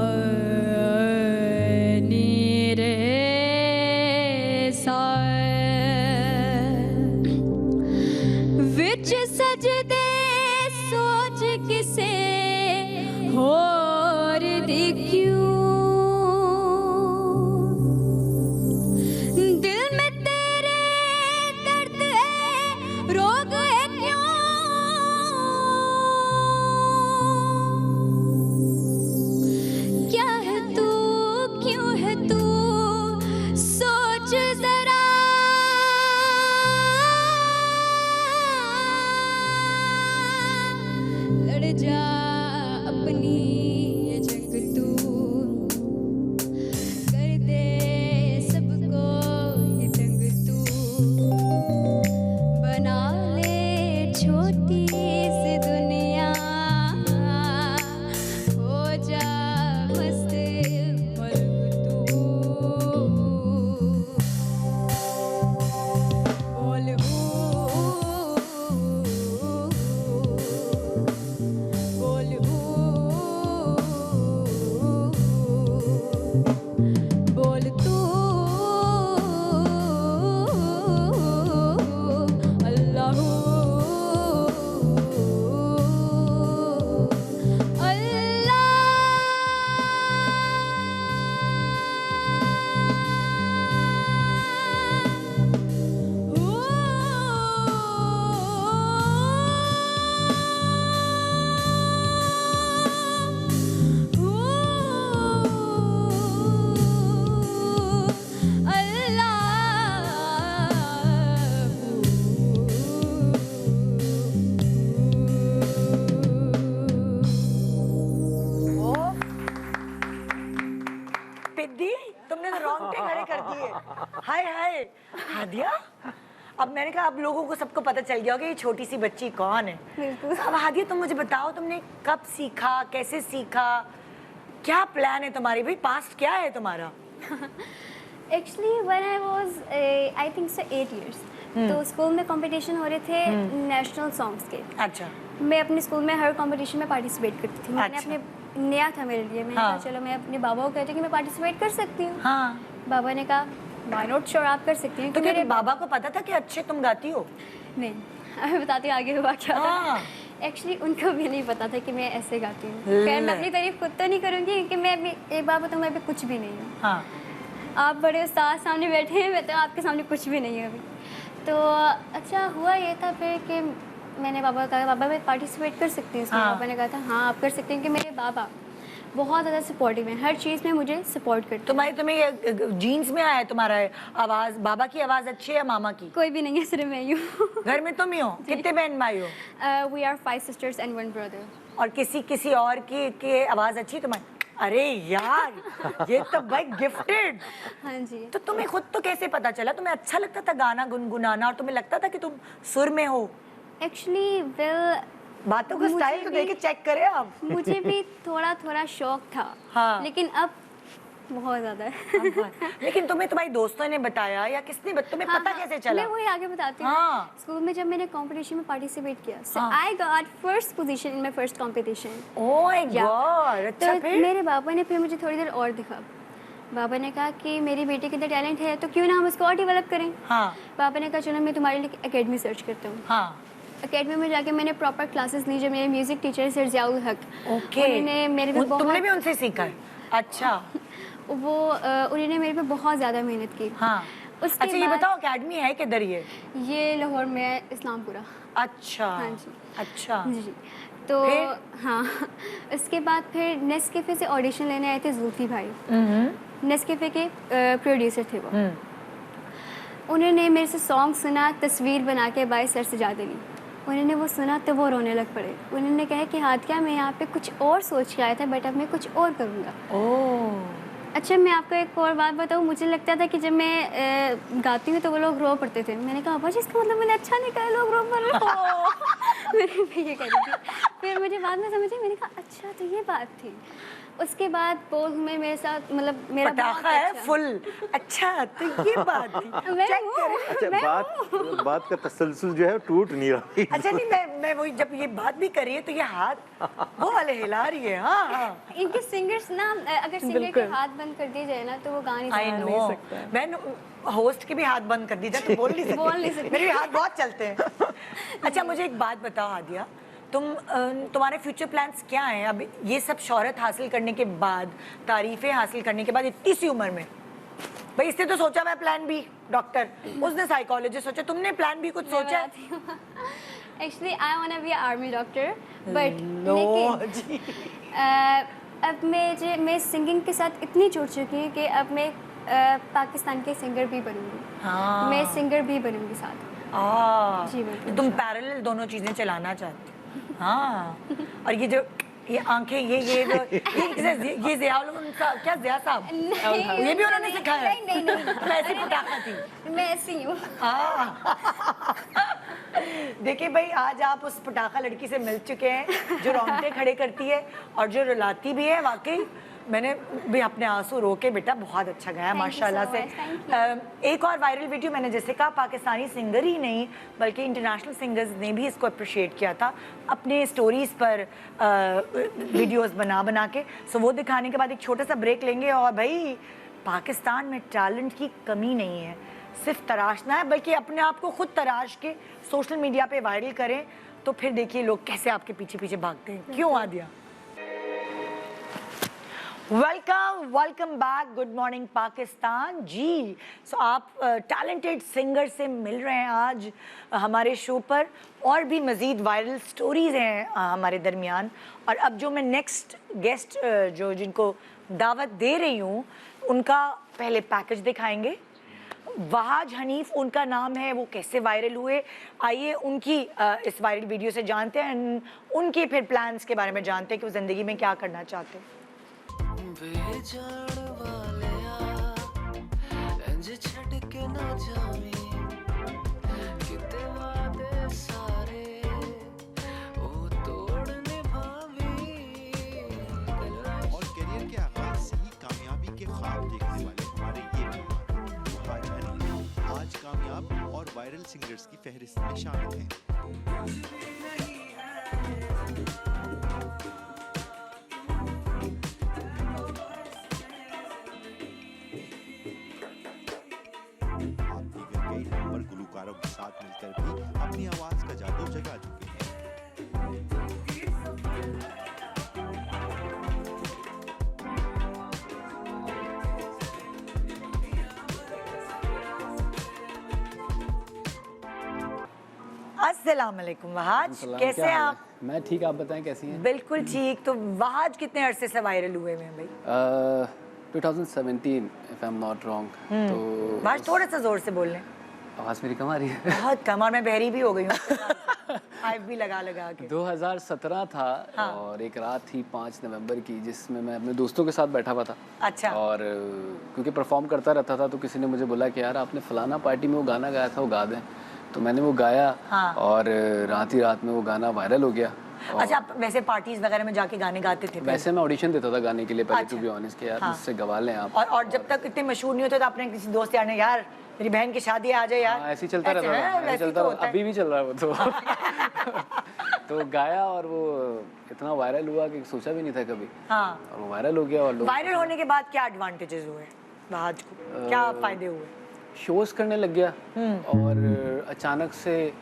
नि रे सा विच सजदे सोच किसे होर दी क्यों दिल में तेरे दर्द है रोग है क्यों क्या है तू क्यों है तू सोच जरा लड़ जा अपनी ये जंग तू कर दे सबको ये तंग तू बना ले छोटी सी दुनिया हो जा मस्त मलंग तू बोल बोल तू अल्लाह पिद्दी तुमने तो रोंगटे खड़े कर दिए। हाय हाय हादिया अब मैंने कहा अब लोगों को सबको पता चल गया होगा ये छोटी सी बच्ची कौन है। बिल्कुल। अब हादिया तुम मुझे बताओ तुमने कब सीखा कैसे सीखा क्या प्लान है तुम्हारी भाई पास्ट क्या है तुम्हारा। Actually when I was I think so 8 years तो स्कूल में कंपटीशन हो रहे थे नेशनल सॉन्ग्स के। अच्छा मैं अपने स्कूल में हर कंपटीशन में पार्टिसिपेट करती थी। मैंने अच्छा। अपने नया था मेरे लिए मैंने कहा चलो मैं अपने बाबा को कहती हूँ कि मैं पार्टिसिपेट कर सकती हूँ। हाँ बाबा ने कहा व्हाई नॉट श्योर आप कर सकती हैं। तो तो क्या मेरे बाबा को पता था कि अच्छे तुम गाती हो। नहीं मैं बताती हूँ आगे हुआ क्या हाँ। था। एक्चुअली उनको भी नहीं पता था कि मैं ऐसे गाती हूँ। खैर मैं अपनी तारीफ खुद तो नहीं करूँगी क्योंकि मैं अभी एक बार बताऊँ मैं अभी कुछ भी नहीं हूँ। हाँ आप बड़े उस्ताद सामने बैठे हैं मैं तो आपके सामने कुछ भी नहीं है अभी। तो अच्छा हुआ ये था फिर कि मैंने बाबा को कहा बाबा मैं पार्टिसिपेट कर सकती हूँ इसमें। हाँ। पापा ने कहा था हाँ आप कर सकते हैं कि मेरे बाबा बहुत ज़्यादा सपोर्टिव हैं हर चीज़ में मुझे सपोर्ट करते हैं। तुम्हें ये जीन्स में आया है तुम्हारा आवाज बाबा की आवाज अच्छी है मामा की। कोई भी नहीं है सिर्फ मैं ही हूँ। घर में तुम ही हो कितने बहन भाई हो। We are 5 sisters and 1 brother। और किसी और की आवाज अच्छी है तुम्हारी। अरे यार ये तो भाई गिफ्टेड। हाँ जी। तो तुम्हें खुद तो कैसे पता चला, तुम्हें अच्छा लगता था गाना गुनगुनाना और तुम्हें लगता था कि तुम सुर में हो? एक्चुअली वेल बातों का स्टाइल तो देखे चेक करें आप। मुझे भी थोड़ा थोड़ा शौक था, हाँ। लेकिन अब बहुत ज्यादा है। लेकिन तुम्हें तुम्हारे दोस्तों ने बताया या किसने तुम्हें पता कैसे चला? मैं वही आगे बताती हूँ। हाँ। स्कूल में जब मैंने कंपटीशन में पार्टिसिपेट किया, सो हाँ। I got first position in my first competition. Oh my God, अच्छा तो फिर? मेरे पापा ने फिर मुझे थोड़ी देर और दिखा। पापा ने कहा कि मेरी बेटी के अंदर टैलेंट है तो क्यों ना हम उसको और डेवलप करें। हाँ। पापा ने कहा चलो मैं तुम्हारे लिए एकेडमी सर्च करता हूँ। हाँ। एकेडमी में जाके मैंने प्रॉपर क्लासेस ली, जो मेरे म्यूजिक टीचर सर जियाउल हक। ओके। उन्होंने मेरे पे तुमने भी उनसे सीखा है? अच्छा। उन्होंने मेरे पे बहुत ज़्यादा मेहनत की। हाँ। उसके अच्छा ये बाद- बताओ अकेडमी है किधर ये लाहौर में है, इस्लामपुरा। अच्छा। हाँ जी। अच्छा। जी। तो फिर? हाँ उसके बाद फिर नेस्कैफे से ऑडिशन लेने आए थे जुल्फी भाई। नेस्कैफे के प्रोड्यूसर थे वो। उन्होंने मेरे से सॉन्ग सुना, तस्वीर बना के बाई सर सजा देनी। उन्होंने वो सुना तो वो रोने लग पड़े। उन्होंने कहा कि हाथ क्या, मैं यहाँ पे कुछ और सोच के आया था बट अब मैं कुछ और करूँगा। ओह। अच्छा मैं आपको एक और बात बताऊँ, मुझे लगता था कि जब मैं गाती हूँ तो वो लोग रो पड़ते थे। मैंने कहा अब्बा जी इसका मतलब मैंने अच्छा नहीं कहा, लोग रो पड़ रहे। मैंने ये करी थी। फिर मुझे बाद में समझी, मैंने कहा अच्छा तो ये बात थी। उसके बाद पोज में मेरे साथ मतलब मेरा पटाखा है फुल। अच्छा तो ये बात थी। चेक करें। अच्छा बात का तसलसल जो है टूट नहीं रहा। अच्छा नहीं मैं वही जब ये बात भी कर रही है तो ये हाथ वो वाले हिला रही है। हाँ हाँ। इनके सिंगर्स ना, अगर सिंगर के हाथ बंद कर दिए जाए ना तो वो गा नहीं सकते। मैं होस्ट के भी हाथ बंद कर दी जाए तो बोल नहीं सकती। मेरे भी हाथ बहुत चलते हैं। अच्छा मुझे एक बात बताओ हादिया, तुम्हारे फ्यूचर प्लान्स क्या हैं अब ये सब शोहरत हासिल करने के बाद, तारीफें हासिल करने के बाद इतनी सी उम्र में? भाई इससे तो सोचा मैं प्लान बी डॉक्टर, उसने साइकोलॉजिस्ट सोचा, तुमने प्लान बी कुछ सोचा? Actually I want to be army doctor but लेकिन अब मैं सिंगिंग के साथ इतनी जुड़ चुकी हूँ कि अब मैं पाकिस्तान के सिंगर भी बनूंगी। मैं सिंगर भी बनूंगी साथ। जी बिल्कुल। तुम पैरेलल दोनों चीजें चलाना चाहती हो? हाँ। और ये जो ये आंखें ये ज़ियाउल उनका क्या ज़िया साहब ये भी उन्होंने सिखाया? नहीं मैं ऐसी पटाखा थी, मैं ऐसी हूँ। देखिए भाई आज आप उस पटाखा लड़की से मिल चुके हैं जो रोंगटे खड़े करती है और जो रुलाती भी है। वाकई मैंने भी अपने आंसू रोके, बेटा बहुत अच्छा गाया माशाल्लाह से। एक और वायरल वीडियो मैंने जैसे कहा, पाकिस्तानी सिंगर ही नहीं बल्कि इंटरनेशनल सिंगर्स ने भी इसको अप्रिशिएट किया था अपने स्टोरीज पर वीडियोस बना के। सो वो दिखाने के बाद एक छोटा सा ब्रेक लेंगे। और भाई पाकिस्तान में टैलेंट की कमी नहीं है, सिर्फ तराशना है, बल्कि अपने आप को खुद तराश के सोशल मीडिया पे वायरल करें तो फिर देखिए लोग कैसे आपके पीछे पीछे भागते हैं। क्यों Adiya? Welcome back, good morning Pakistan ji. So आप टैलेंटेड सिंगर से मिल रहे हैं आज हमारे शो पर, और भी मज़ीद वायरल स्टोरीज़ हैं हमारे दरमियान। और अब जो मैं नेक्स्ट गेस्ट जिनको दावत दे रही हूँ उनका पहले पैकेज दिखाएंगे। वहाज हनीफ उनका नाम है, वो कैसे वायरल हुए आइए उनकी इस वायरल वीडियो से जानते हैं, उनके फिर प्लान्स के बारे में जानते हैं कि वो ज़िंदगी में क्या करना चाहते हैं। बेजान वालिया इंज छड़ के ना जावी किते वादे सारे ओ तोड़ निभावी। और करियर के आगाज से ही कामयाबी के ख्वाब देखने वाले हमारे ये मेहमान वहाज हनीफ आज कामयाब और वायरल सिंगर्स की फहरिस्त में शामिल हैं। गुलकारों के साथ मिलकर भी अपनी आवाज का जादू जगा चुके हैं। अस्सलाम वालेकुम वहाज, कैसे हैं आप? मैं ठीक, आप बताएं कैसी हैं? बिल्कुल ठीक। तो वहाज कितने अरसे से वायरल हुए हैं भाई? 2017 if I am not wrong. तो वहाज थोड़ा सा जोर से बोल लें। आवाज़ मेरी कम आ रही है? बहुत कम, और मैं बहरी भी हो गई हूँ पाइप भी लगा लगा के। 2017 था। हाँ। और एक रात थी 5 नवंबर की जिसमें मैं अपने दोस्तों के साथ बैठा हुआ था। अच्छा। और क्योंकि परफॉर्म करता रहता था तो किसी ने मुझे बोला कि यार आपने फलाना पार्टी में वो गाना गाया था, वो गा दें। तो मैंने वो गाया। हाँ। और रात ही रात में वो गाना वायरल हो गया। अच्छा, आप वैसे पार्टीज वगैरह में जाके गाने गाते थे? वैसे मैं ऑडिशन देता था गाने के लिए पहले, टू बी ऑनेस्ट, कि यार मुझसे गवा लें आप। और जब तक इतने मशहूर नहीं होते तो आपने किसी दोस्त यार ने, यार मेरी बहन की शादी आ जाए यार? ऐसे ही चलता रहता था, अभी भी चल रहा है वो तो तो गाया और वो इतना वायरल हुआ कि सोचा भी नहीं था कभी। हाँ। और वो वायरल हो गया। और वायरल होने के बाद क्या एडवांटेजेस हुए वहाज को, क्या फायदे हुए? शोज करने लग गया और अचानक से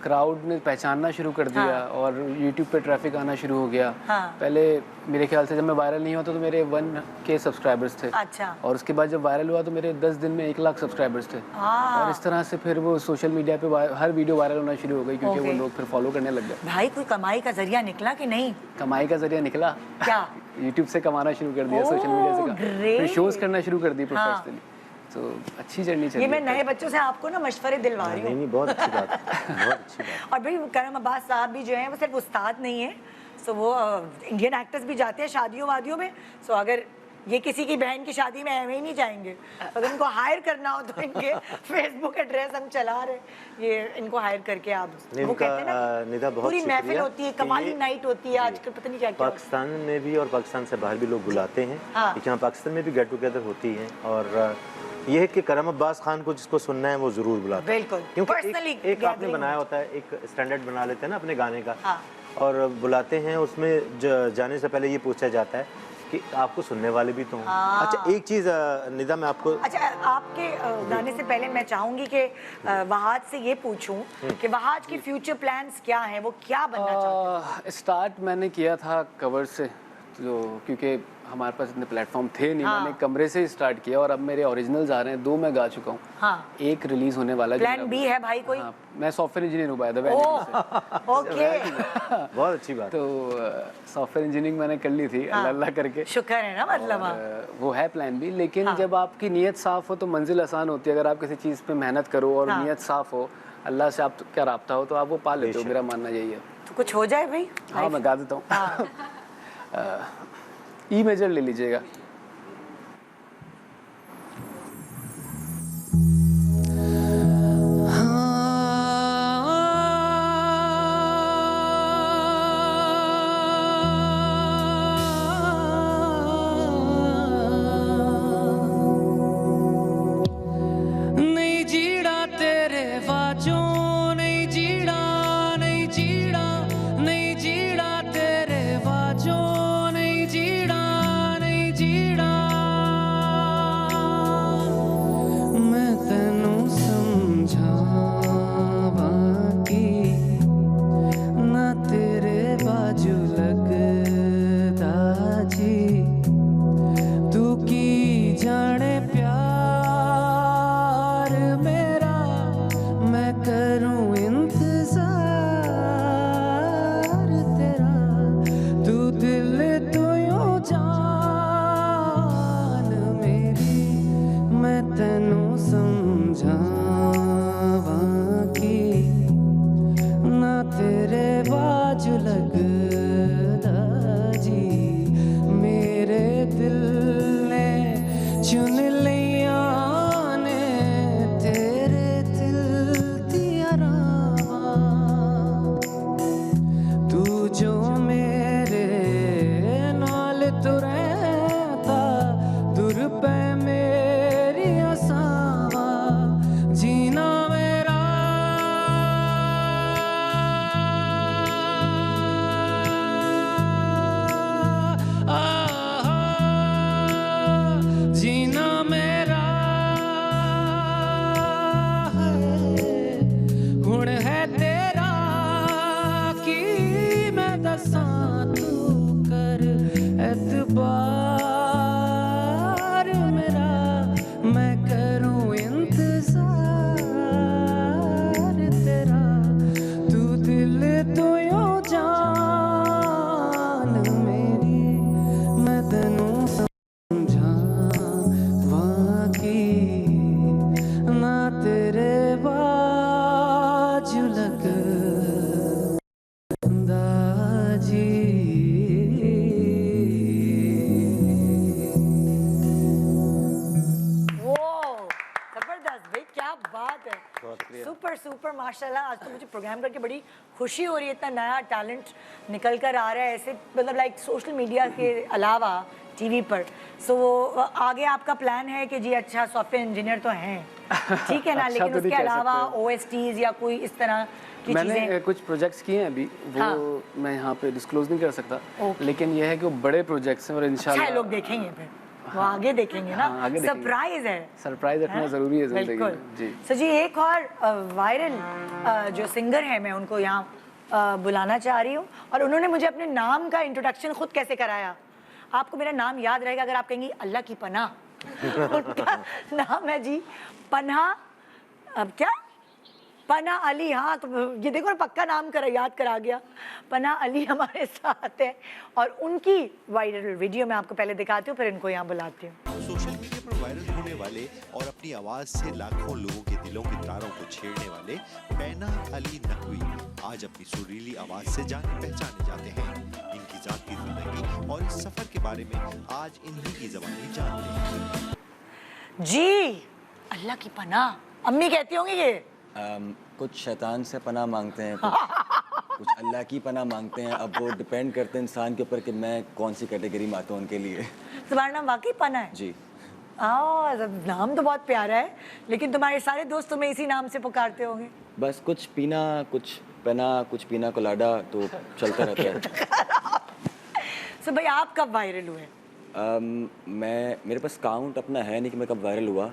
क्राउड ने पहचानना शुरू कर दिया। हाँ। और यूट्यूब पे ट्रैफिक आना शुरू हो गया। हाँ। पहले मेरे ख्याल से जब मैं वायरल नहीं होता तो मेरे 1K सब्सक्राइबर्स थे। अच्छा। और उसके बाद जब वायरल हुआ तो मेरे 10 दिन में 1 लाख सब्सक्राइबर्स थे। और इस तरह से फिर वो सोशल मीडिया पे हर वीडियो वायरल होना शुरू हो गई क्योंकि वो लोग फिर फॉलो करने लग गए। भाई कोई कमाई का जरिया निकला कि नहीं? कमाई का जरिया निकला। क्या? यूट्यूब से कमाना शुरू कर दिया, सोशल मीडिया से फिर शोज करना शुरू कर दी प्रोफेशनली। तो अच्छी जर्नी चली। ये मैं नए बच्चों से आपको ना मशवरे दिलवा रही हूँ। नहीं, बहुत अच्छी बात, बहुत अच्छी बात। और भाई करम अब्बास साहब भी जो हैं वो सिर्फ उस्ताद नहीं है, सो वो इंडियन एक्टर्स भी जाते हैं शादियों वादियों में। सो अगर ये किसी की बहन की शादी में ऐਵੇਂ ही नहीं जाएंगे, अगर इनको हायर करना हो तो इनके फेसबुक एड्रेस हम चला रहे, ये इनको हायर करके आप वो कहते हैं ना निदा बहुत पूरी महफिल होती है, कमाली नाइट होती है आजकल, पता नहीं क्या क्या। पाकिस्तान में भी और पाकिस्तान से बाहर भी लोग बुलाते हैं, यहाँ पाकिस्तान में भी गेट टुगेदर होती है। और ये है कि करम अब्बास खान को जिसको सुनना है वो जरूर बुलाता है। बिल्कुल, क्योंकि एक आपने बनाया होता है, एक स्टैंडर्ड बना लेते हैं ना अपने गाने का। हाँ। और बुलाते हैं, उसमें जाने से पहले ये पूछा जाता है कि आपको सुनने वाले भी तो हों। हाँ। अच्छा, एक चीज़ निदा मैं आपको, अच्छा आपके गाने से पहले मैं चाहूँगी कि वहाज से ये पूछूं कि वहाज के फ्यूचर प्लान्स क्या हैं, वो क्या बनना चाहते हैं? स्टार्ट मैंने किया था कवर से, तो क्योंकि हमारे पास इतने प्लेटफॉर्म थे नहीं। हाँ। मैंने कमरे से ही स्टार्ट किया और अब मेरे ओरिजिनल्स आ रहे हैं, 2 मैं गा चुका हूँ। हाँ। एक रिलीज होने वाला है। प्लान बी है भाई कोई? हाँ, मैं सॉफ्टवेयर इंजीनियर हूँ बाय द वे। ओके, बहुत अच्छी बात। तो सॉफ्टवेयर इंजीनियरिंग मैंने कर ली थी। हाँ। अल्लाह करके शुक्र है ना, मतलब वो है प्लान बी। लेकिन हाँ। जब आपकी नीयत साफ हो तो मंजिल आसान होती है। अगर आप किसी चीज़ पे मेहनत करो और नीयत साफ हो, अल्लाह से आप क्या राब्ता हो, तो आप वो पा लेते हो। मेरा मानना यही है। तो कुछ हो जाए भाई। हाँ, मैं गा देता हूँ। ई मेजर ले लीजिएगा। नहीं जीड़ा तेरे वाजों, नहीं जीड़ा, नहीं जीड़ा, नहीं जीड़ा तेरे वाजों, नहीं जीड़ा, नहीं जीड़ा। मैं तेनू समझावा कि ना तेरे बाजू लगदा जी, तू की जाने प्यार मेरा, मैं करूं इंतजार तेरा, तू दिल तो यूं जान मेरी, मैं तेनू समझावा कि ना तेरे बाजू लगदा जी, मेरे दिल ने चुन लिया ने तेरे दिल दिया रावा, तू जो मेरे नाल तुरैता, दुर पे मेरी असावा, जीना मेरा जीना सुपर माशाल्लाह। आज तो मुझे प्रोग्राम करके बड़ी खुशी हो रही है, इतना नया टैलेंट निकल कर आ रहा है ऐसे, मतलब लाइक सोशल मीडिया के अलावा टीवी पर। सो आगे आपका प्लान है कि जी अच्छा सॉफ्टवेयर इंजीनियर तो हैं, ठीक है ना, अच्छा लेकिन तो उसके अलावा OSTs या कोई इस तरह की मैंने चीजें? कुछ प्रोजेक्ट्स किए हैं अभी, वो मैं यहाँ पे डिस्क्लोज नहीं कर सकता, लेकिन ये है कि वो बड़े प्रोजेक्ट्स हैं और इंशाल्लाह अच्छा लोग देखेंगे फिर, वो आगे देखेंगे ना, सरप्राइज है, सरप्राइज रखना जरूरी है जिंदगी में जी। सो जी एक और वायरल जो सिंगर है, मैं उनको यहाँ बुलाना चाह रही हूँ, और उन्होंने मुझे अपने नाम का इंट्रोडक्शन खुद कैसे कराया। आपको मेरा नाम याद रहेगा अगर आप कहेंगी अल्लाह की पनाह। उनका नाम है जी पनाह, अब क्या पनाह अली। हाँ तो ये देखो पक्का नाम याद करा गया। पनाह अली हमारे साथ है और उनकी वायरल वीडियो मैं आपको पहले दिखाती हूँ, फिर इनको यहाँ बुलाती हूँ। सोशल मीडिया पर वायरल होने वाले और अपनी आवाज से लाखों लोगों के दिलों की तारों को छेड़ने वाले पनाह अली नकवी आज अपनी सुरीली आवाज से जाने पहचाने जाते हैं। इनकी जाती जिंदगी और इस सफर के बारे में आज इन्हीं की ज़बानी जानते हैं। जी अल्लाह की पनाह, अम्मी कहती होंगी ये कुछ शैतान से पनाह मांगते हैं, कुछ अल्लाह की पनाह मांगते हैं। अब वो डिपेंड करते हैं इंसान के ऊपर कि मैं कौन सी कैटेगरी में आता हूँ उनके लिए। तुम्हारा नाम वाकई पनाह है? जी। नाम तो बहुत प्यारा है, लेकिन तुम्हारे सारे दोस्त तुम्हें इसी नाम से पुकारते होंगे? बस कुछ पीना, कुछ पना, कुछ पीना कोलाडा, तो चलता रहता है। सो भाई आप कब वायरल हुए? मेरे पास काउंट अपना है नहीं कि मैं कब वायरल हुआ।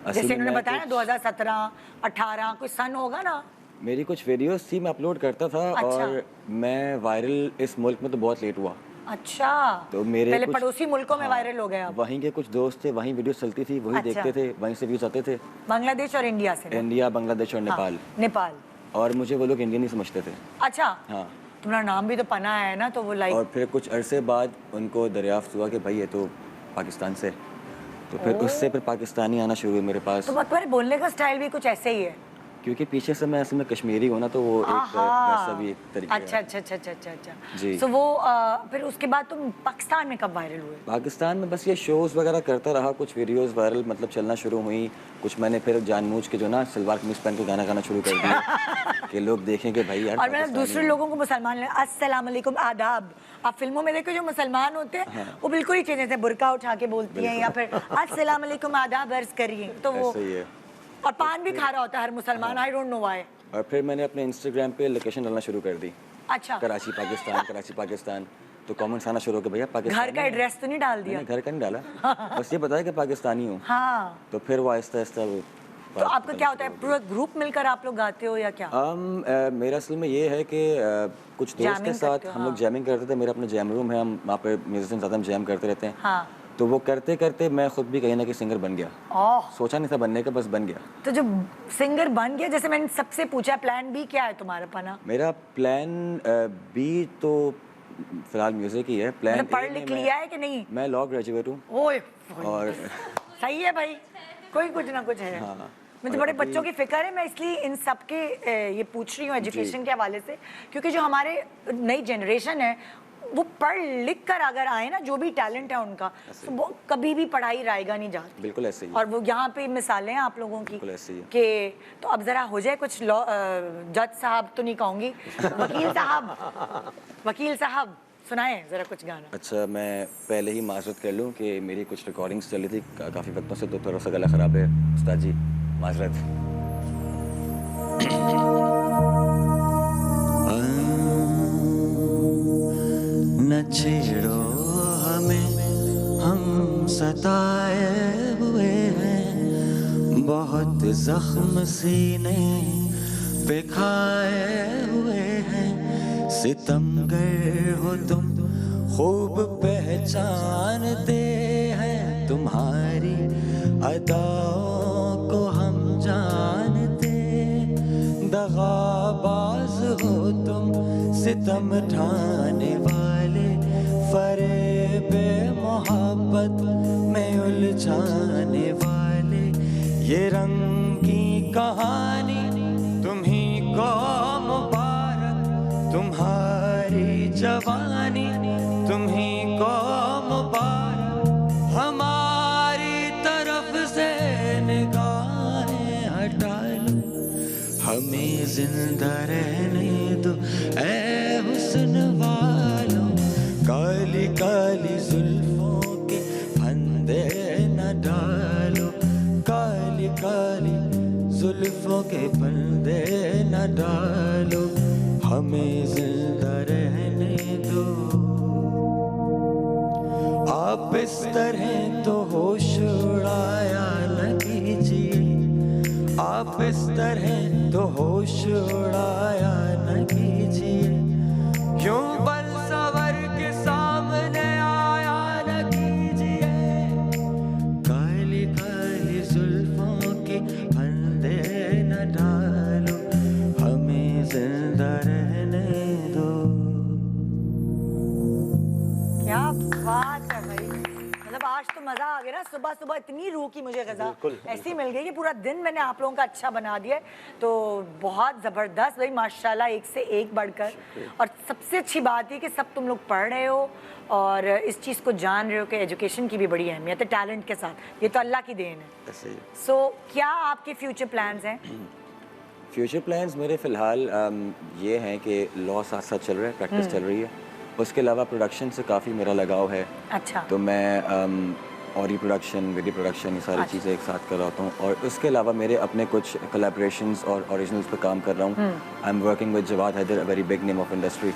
जैसे उन्होंने बताया 2017, 18 कोई सन होगा ना। मेरी कुछ वीडियोस थी, मैं अपलोड करता था। अच्छा। और मैं वायरल इस मुल्क में तो बहुत लेट हुआ। अच्छा, तो मेरे पहले पड़ोसी मुल्कों में वायरल हो गए आप? वहीं के कुछ दोस्त थे, वहीं वीडियो चलती थी, वही देखते थे, वहीं से व्यूज आते थे। बांग्लादेश और इंडिया से? इंडिया, बांग्लादेश और नेपाल। नेपाल। और मुझे वो लोग इंडियन ही समझते थे। अच्छा। हाँ, तुम्हारा नाम भी तो पनाह है ना, तो वो लाइक। और फिर कुछ अरसे बाद उनको दरियाफ्त हुआ कि भाई ये तो पाकिस्तान से, तो फिर उससे फिर पाकिस्तानी आना शुरू हुए मेरे पास। तो तुम्हारे बोलने का स्टाइल भी कुछ ऐसे ही है? क्योंकि पीछे से मैं असल में कश्मीरी हूँ ना, तो वो एक वैसा भी एक तरीका है। अच्छा जी। सो वो फिर उसके बाद तुम पाकिस्तान में कब वायरल हुए? पाकिस्तान में बस ये शोज वगैरह करता रहा, कुछ वीडियोस वायरल मतलब चलना शुरू हुई। कुछ मैंने फिर जानबूझ के जो ना सलवार कमीज पहन के गाना गाना शुरू कर दिया कि लोग देखें कि भाई यार। और मैंने दूसरे लोगों को मुसलमान अस्सलाम वालेकुम आदाब। आप फिल्मों में देखो जो मुसलमान होते हैं वो बिल्कुल ही चेंज होते हैं, बुर्का उठा के बोलती हैं या फिर अस्सलाम वालेकुम आदाब अर्ज करिए, तो वो और पान भी खा रहा होता है हर मुसलमान। I don't know why. और फिर मैंने अपने इंस्टाग्राम पे लोकेशन डालना शुरू कर दी। अच्छा। कराची पाकिस्तान, कराची पाकिस्तान, तो कमेंट्स आना शुरू हो गए, भैया पाकिस्तान। घर का एड्रेस तो नहीं डाल दिया? घर का नहीं डाला, बस ये बताया कि पाकिस्तानी हूँ। हाँ। तो फिर वो आहिस्ता आहिस्ता। तो आपका क्या होता है, पूरा ग्रुप मिलकर आप लोग गाते हो या क्या? मेरा असल में ये है कि कुछ दोस्त के साथ हम लोग जैमिंग करते थे। मेरा अपना जैम रूम है, हम वहाँ पे म्यूजिशियन ज़्यादा जैम करते रहते हैं। हाँ। तो वो करते करते मैं खुद भी कहीं ना कहीं सिंगर बन गया। सोचा नहीं था बनने का, बस बन गया। तो जब सिंगर बन गया, जैसे मैंने सबसे पूछा प्लान बी क्या है तुम्हारा पनाह? मेरा प्लान बी तो फिलहाल म्यूजिक ही है। प्लान पढ़ लिख लिया है कि नहीं? मैं लॉ ग्रेजुएट हूँ। और सही है भाई, कोई कुछ ना कुछ है। हाँ। मुझे बड़े बच्चों की फिक्र है, मैं इसलिए इन सब के ये पूछ रही हूँ एजुकेशन के हवाले से, क्योंकि जो हमारे नई जनरेशन है वो पढ़ लिख कर अगर आए ना, जो भी टैलेंट है उनका, तो वो कभी भी पढ़ाई रायगा नहीं जाती। बिल्कुल ऐसे ही। और वो यहाँ पे मिसालें हैं आप लोगों की कि तो अब जरा हो जाए कुछ। लॉ जज साहब तो नहीं कहूँगी, वकील साहब सुनाए जरा कुछ गाना। अच्छा, मैं पहले ही माजरत कर लूँ कि मेरी कुछ रिकॉर्डिंग्स चली थी काफ़ी वक्तों से, तो थोड़ा सा गला ख़राब है उस्ताद जी, माजरत। न छेड़ो हमें, हम सताए हुए हैं, बहुत जख्म सीने पे खाए हुए हैं। सितमगर हो तुम, खूब पहचानते हैं, तुम्हारी अदाओं को हम जानते। दगाबाज हो तुम, सितम ढाने वाले, फरेबे मोहब्बत में उलझाने वाले। ये रंगी कहानी तुम्ही को मुबारक, तुम्हारी जवानी तुम्ही को मुबारक। हमारी तरफ से निगाहें हटा लो, जिंदा रहने दो ऐ हुस्न वालों, काली काली जुल्फों के फंदे न डालो, काली काली जुल्फों के फंदे न डालो, हमें जिंदा रहने दो। आप इस तरह तो होश उड़ाया न कीजिए, आप इस तरह तो होश उड़ाया न कीजिए, यूं बल सवर के सामने आया न कीजिए, काली काली जुल्फों के फंदे न डालो, हमें जिंदा रहने दो। क्या बात है भाई, मतलब आज तो मजा आ गया ना। सुबह सुबह इतनी रूह की मुझे गज़ा ऐसी मिल गई कि पूरा दिन मैंने आप लोगों का अच्छा बना दिया है। तो बहुत ज़बरदस्त भाई, माशाल्लाह, एक से एक बढ़कर। और सबसे अच्छी बात है कि सब तुम लोग पढ़ रहे हो और इस चीज़ को जान रहे हो कि एजुकेशन की भी बड़ी अहमियत है टैलेंट के साथ। ये तो अल्लाह की देन है। सो क्या आपके फ्यूचर प्लान्स हैं? फ्यूचर प्लान्स मेरे फ़िलहाल ये हैं कि लॉ साथ साथ चल रहा है, प्रैक्टिस चल रही है। उसके अलावा प्रोडक्शन से काफ़ी मेरा लगाव है। अच्छा। तो मैं ऑडियो प्रोडक्शन, वीडियो प्रोडक्शन, ये सारी चीज़ें एक साथ कर रहा हूँ। और उसके अलावा मेरे अपने कुछ कोलैबोरेशंस और ओरिजिनल्स पे काम कर रहा हूँ। I am working with Jawad Haider, a very big name of industry.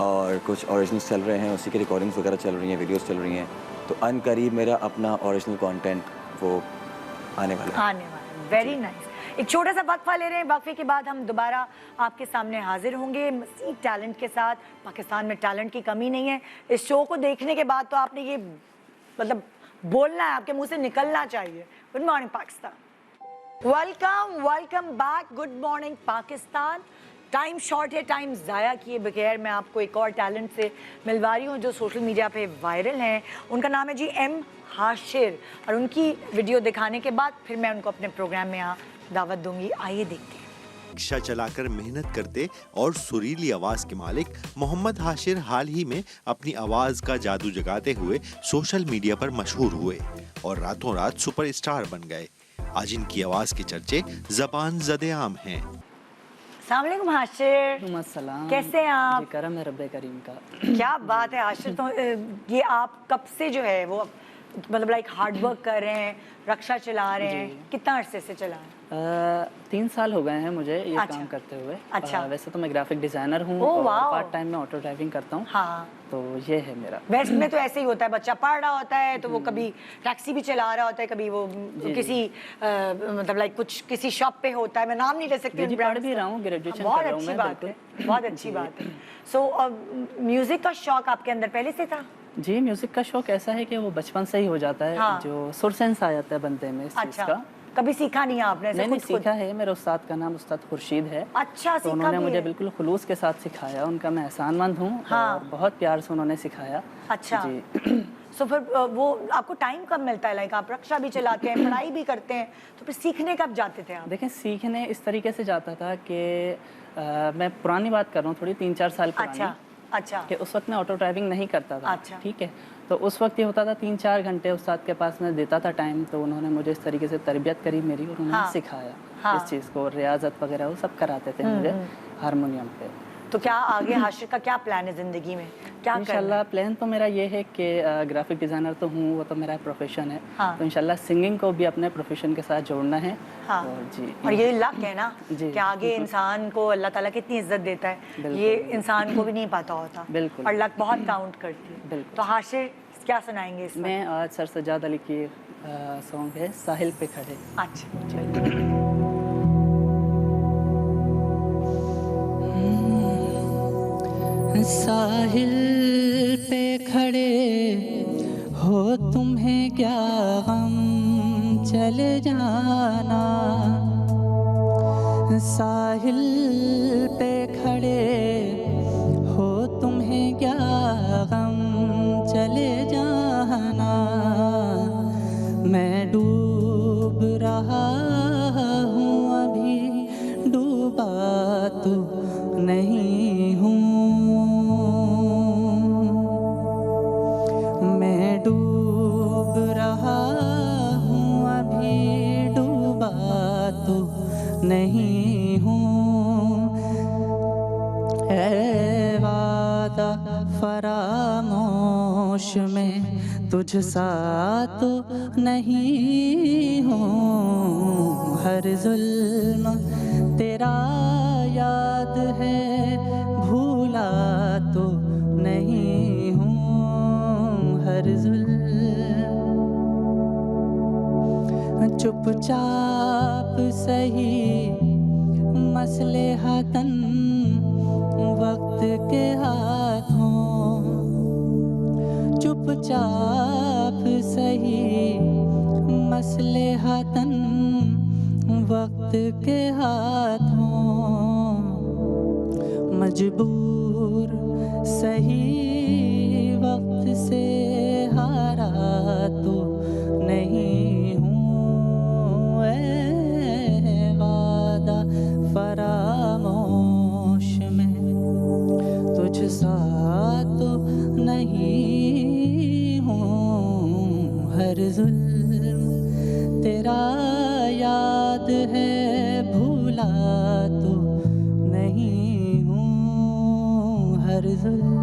और कुछ ओरिजिनल्स चल रहे हैं, उसी की रिकॉर्डिंग्स वगैरह चल रही हैं, वीडियोज़ चल रही हैं। तो अनकरीब मेरा अपना ओरिजिनल कॉन्टेंट वो आने वाला है। Very nice. एक छोटा सा वक्फा ले रहे हैं, वक्फे के बाद हम दोबारा आपके सामने हाजिर होंगे मज़ीद टैलेंट के साथ। पाकिस्तान में टैलेंट की कमी नहीं है। इस शो को देखने के बाद तो आपने ये मतलब बोलना है, आपके मुंह से निकलना चाहिए। Good morning Pakistan, welcome welcome back. Good morning Pakistan. Time short है, टाइम ज़ाया किए बगैर मैं आपको एक और टैलेंट से मिलवा रही हूँ जो सोशल मीडिया पे वायरल हैं। उनका नाम है जी एम हाशिर, और उनकी वीडियो दिखाने के बाद फिर मैं उनको अपने प्रोग्राम में यहाँ दावत दूंगी। आइए देखते हैं। रिक्शा चलाकर मेहनत करते और सुरीली आवाज के मालिक मोहम्मद हाशिर हाल ही में अपनी आवाज का जादू जगाते हुए सोशल मीडिया पर मशहूर हुए और रातों रात सुपरस्टार बन गए। आज इनकी आवाज के चर्चे ज़बान ज़दे आम हैं। अस्सलाम वालेकुम हाशिर, कैसे हैं आप? जी करम है रब्बे करीम का। क्या बात है हाशिर, तो ये आप कब से जो है वो मतलब लाइक हार्ड वर्क कर रहे हैं, रक्षा चला रहे हैं, कितना अरसे से चला रहे हैं? 3 साल हो गए हैं मुझे ये काम करते हुए। अच्छा। वैसे तो मैं ग्राफिक डिजाइनर हूँ और पार्ट टाइम में ऑटो ड्राइविंग करता हूँ। हाँ। तो ये है मेरा। वेस्ट में तो ऐसे ही होता है, बच्चा पढ़ रहा होता है तो वो कभी टैक्सी भी चला रहा होता है, कभी वो किसी मतलब लाइक कुछ किसी शॉप पे होता है, मैं नाम नहीं ले सकती। पढ़ भी रहा हूँ, ग्रेजुएशन कर रहा हूँ मैं। बात है, बहुत अच्छी बात है। सो म्यूजिक का शौक आपके अंदर पहले से था? जी, म्यूजिक का शौक ऐसा है कि वो बचपन से ही हो जाता है। हाँ। जो सुर सेंस आ जाता है बंदे में इस चीज का। कभी सीखा नहीं है आपने? नहीं सीखा है। मेरे उस्ताद का नाम उस्ताद खुर्शीद है। अच्छा, तो उन्होंने मुझे बिल्कुल खुलूस के साथ सिखाया, उनका मैं एहसानमंद हूँ। हाँ। और बहुत प्यार से उन्होंने सिखाया। अच्छा जी। सो फिर वो आपको टाइम कब मिलता है? लाइक आप रक्षा भी चलाते हैं, पढ़ाई भी करते हैं, तो फिर सीखने कब जाते थे आप? देखें, सीखने इस तरीके से जाता था कि मैं पुरानी बात कर रहा हूँ, थोड़ी 3-4 साल पुरानी। अच्छा। कि उस वक्त मैं ऑटो ड्राइविंग नहीं करता था। अच्छा। ठीक है, तो उस वक्त ये होता था 3-4 घंटे उस्ताद के पास में देता था टाइम, तो उन्होंने मुझे इस तरीके से तरबियत करी मेरी और उन्होंने सिखाया इस चीज़ को, रियाजत वगैरह वो सब कराते थे मुझे हारमोनियम पे। तो क्या आगे हाशिर का क्या प्लान है ज़िंदगी में? क्या इंशाल्लाह प्लान तो मेरा ये है कि ग्राफिक डिज़ाइनर तो हूँ, वो तो मेरा प्रोफेशन है। तो इंशाल्लाह सिंगिंग को भी अपने प्रोफेशन के साथ जोड़ना है। और जी, और ये लक है ना कि आगे इंसान को अल्लाह ताला कितनी इज्जत देता है, ये इंसान को भी नहीं पता होता। बिल्कुल। और लक बहुत काउंट करती है। बिल्कुल। तो हाशिर क्या सुनाएंगे इसमें? मैं आज सर सजाद अली की सॉन्ग है साहिल पे खड़े। अच्छा। साहिल पे खड़े हो तुम्हें क्या गम, चले जाना। साहिल पे खड़े हो तुम्हें क्या गम, चले जाना। मैं डूब रहा हूँ अभी, डूबा तो नहीं हूँ। मैं डूब रहा हूँ अभी, डूबा तो नहीं हूँ। खामोश में तुझ सा तो नहीं हूँ, हर जुल्म तेरा याद है, भूला तो नहीं हूँ, हर जुल्म चुपचाप सही मसले हाथन वक्त के हाथों, चुपचाप सही मसले हाथन वक्त के हाथों, मजबूर सही वक्त से हारा तो नहीं हूँ, ऐ वादा फरामोश में तुझ सा तो नहीं हूँ, हर जुल्म तेरा याद है, भूला तो नहीं हूँ, हर जुल्म।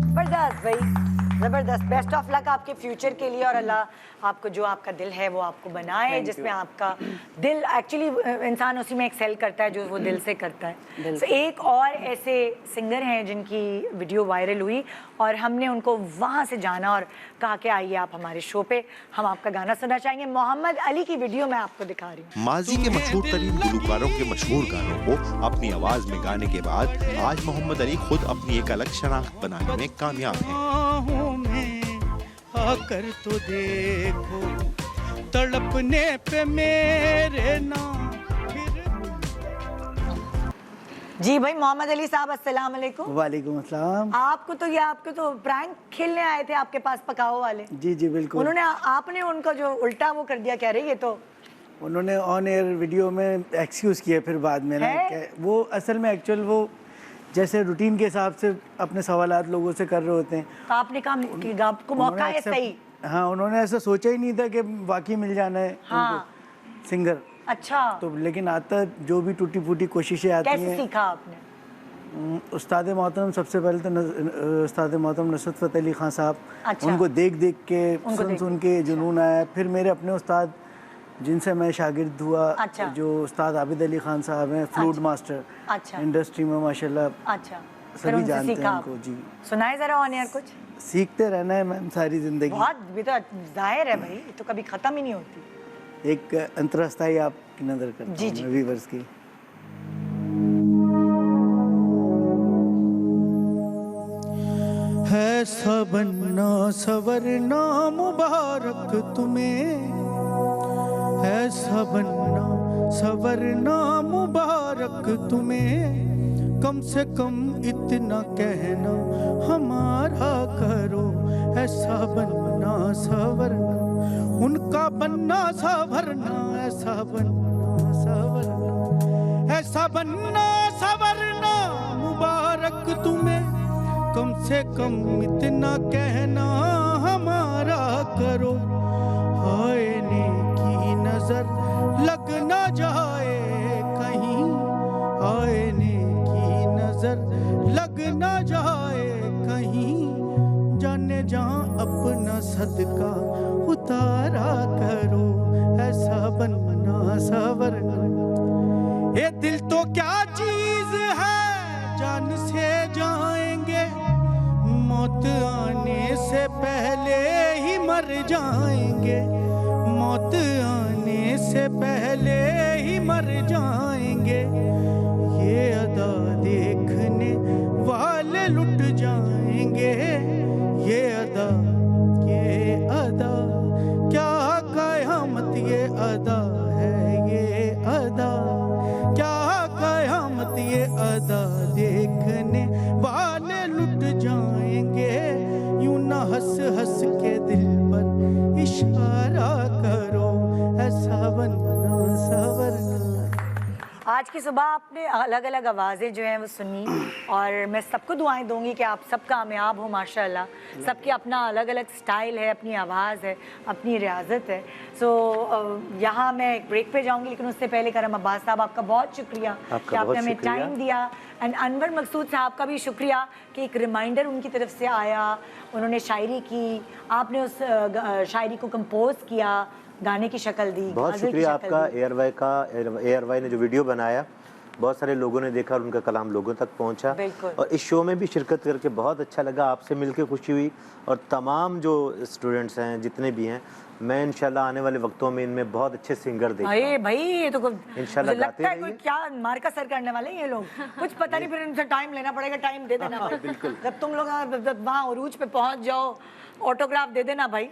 जबरदस्त भाई, ज़बरदस्त। बेस्ट ऑफ लक आपके फ्यूचर के लिए, और अल्लाह आपको जो आपका दिल है वो आपको बनाए, जिसमें आपका दिल एक्चुअली इंसान उसी में एक्सेल करता है जो वो दिल से करता है। तो एक और ऐसे सिंगर हैं जिनकी वीडियो वायरल हुई और हमने उनको वहाँ से जाना और कहा कि आइए आप हमारे शो पे, हम आपका गाना सुनना चाहेंगे। मोहम्मद अली की वीडियो मैं आपको दिखा रही हूँ। माजी के मशहूर तरीन गुलकारों के मशहूर गानों को अपनी आवाज में गाने के बाद आज मोहम्मद अली खुद अपनी एक अलग शनाख्त बनाने में कामयाब हैं। आकर तो देखो तड़पने पे मेरे नाम। जी भाई, मोहम्मद अली साहब अस्सलाम वालेकुम। वालेकुम अस्सलाम। आपको तो प्रैंक खेलने आए थे आपके पास पकाओ वाले। जी जी बिल्कुल। आपने उनको जो उल्टा वो कर दिया, कह रहे ये तो उन्होंने ऑन एयर वीडियो में एक्सक्यूज किया फिर बाद में ना, वो असल में एक्चुअल वो जैसे रूटीन के हिसाब से अपने सवालात लोगों से कर रहे होते हैं। तो आपने कहा कि आपको मौका है सही। हाँ, उन्होंने ऐसा सोचा ही नहीं था कि वाकई मिल जाना है। हाँ। सिंगर। अच्छा। तो लेकिन आता जो भी टूटी फूटी कोशिशें आती हैं। कैसे सीखा आपने? उस्ताद मोहतरम, सबसे पहले तो उस्ताद मोहतरम नुसरत फ़तेह अली खान साहब। अच्छा। उनको देख देख के सुन के जुनून आया। फिर मेरे अपने उस्ताद जिनसे मैं शागिर्द हुआ। अच्छा। जो उस्ताद आबिद अली खान साहब हैं, फ्लूट मास्टर। अच्छा। इंडस्ट्री में माशाल्लाह। अच्छा। सभी जानते हैं उनको। जी सुनाए जरा ऑन एयर कुछ। सीखते रहना है मैम सारी जिंदगी। बहुत भी तो जाहिर है भाई, ये तो कभी खत्म ही नहीं होती। एक अंतरस्थाई आपकी नजर करता हूं मैं व्यूअर्स की। है सबन्ना सवरना मुबारक तुम्हें, है सबन्ना सवरना मुबारक तुम्हें, कम से कम इतना कहना हमारा करो। ऐसा बनना सवरना, उनका बनना सवरना, ऐसा बनना सवरना, ऐसा बनना सवरना मुबारक तुम्हें, कम से कम इतना कहना हमारा करो। आईने की नजर लग ना जाए कहीं, आईने की नजर लग ना जाए कहीं, जाने जहां अपना सदका उतारा करो। ऐसा बनना सवरना, ये दिल तो क्या चीज है, जान से जाएंगे, मौत आने से पहले ही मर जाएंगे, मौत आने से पहले ही मर जाएंगे। ये अदा देखने वाले लुट जाएंगे, ये अदा क्या कयामत ये अदा है, ये अदा क्या कयामत ये अदा देखने वाले लुट जाएंगे। यूं ना हंस हंस के दिल पर इशारा करो। ऐसा बनना आज की सुबह आपने अलग अलग आवाज़ें जो हैं वो सुनी और मैं सबको दुआएं दूंगी कि आप सब कामयाब हो माशाल्लाह। सबकी अपना अलग अलग स्टाइल है, अपनी आवाज़ है, अपनी रियाजत है। सो यहाँ मैं एक ब्रेक पे जाऊंगी, लेकिन उससे पहले करम अब्बास साहब आपका बहुत शुक्रिया कि आपने हमें टाइम दिया। एंड अनवर मकसूद साहब का भी शुक्रिया कि एक रिमाइंडर उनकी तरफ से आया, उन्होंने शायरी की, आपने उस शायरी को कंपोज किया, गाने की शक्ल दी। बहुत शुक्रिया आपका एयरवाई ने जो वीडियो बनाया, बहुत सारे लोगों ने देखा और उनका कलाम लोगों तक पहुंचा। और इस शो में भी शिरकत करके बहुत अच्छा लगा, आपसे मिलकर खुशी हुई। और तमाम जो स्टूडेंट्स हैं जितने भी हैं, मैं इंशाल्लाह आने वाले वक्तों में इनमें बहुत अच्छे सिंगर देखूंगा। भाई ये तो इंशाल्लाह लगता है कोई क्या मार का सर करने वाले हैं ये लोग, कुछ पता नहीं। फिर इनसे टाइम लेना पड़ेगा, टाइम दे देना। बिल्कुल। जब तुम लोग वहाँ उरूज पे पहुँच जाओ, ऑटोग्राफ दे देना भाई।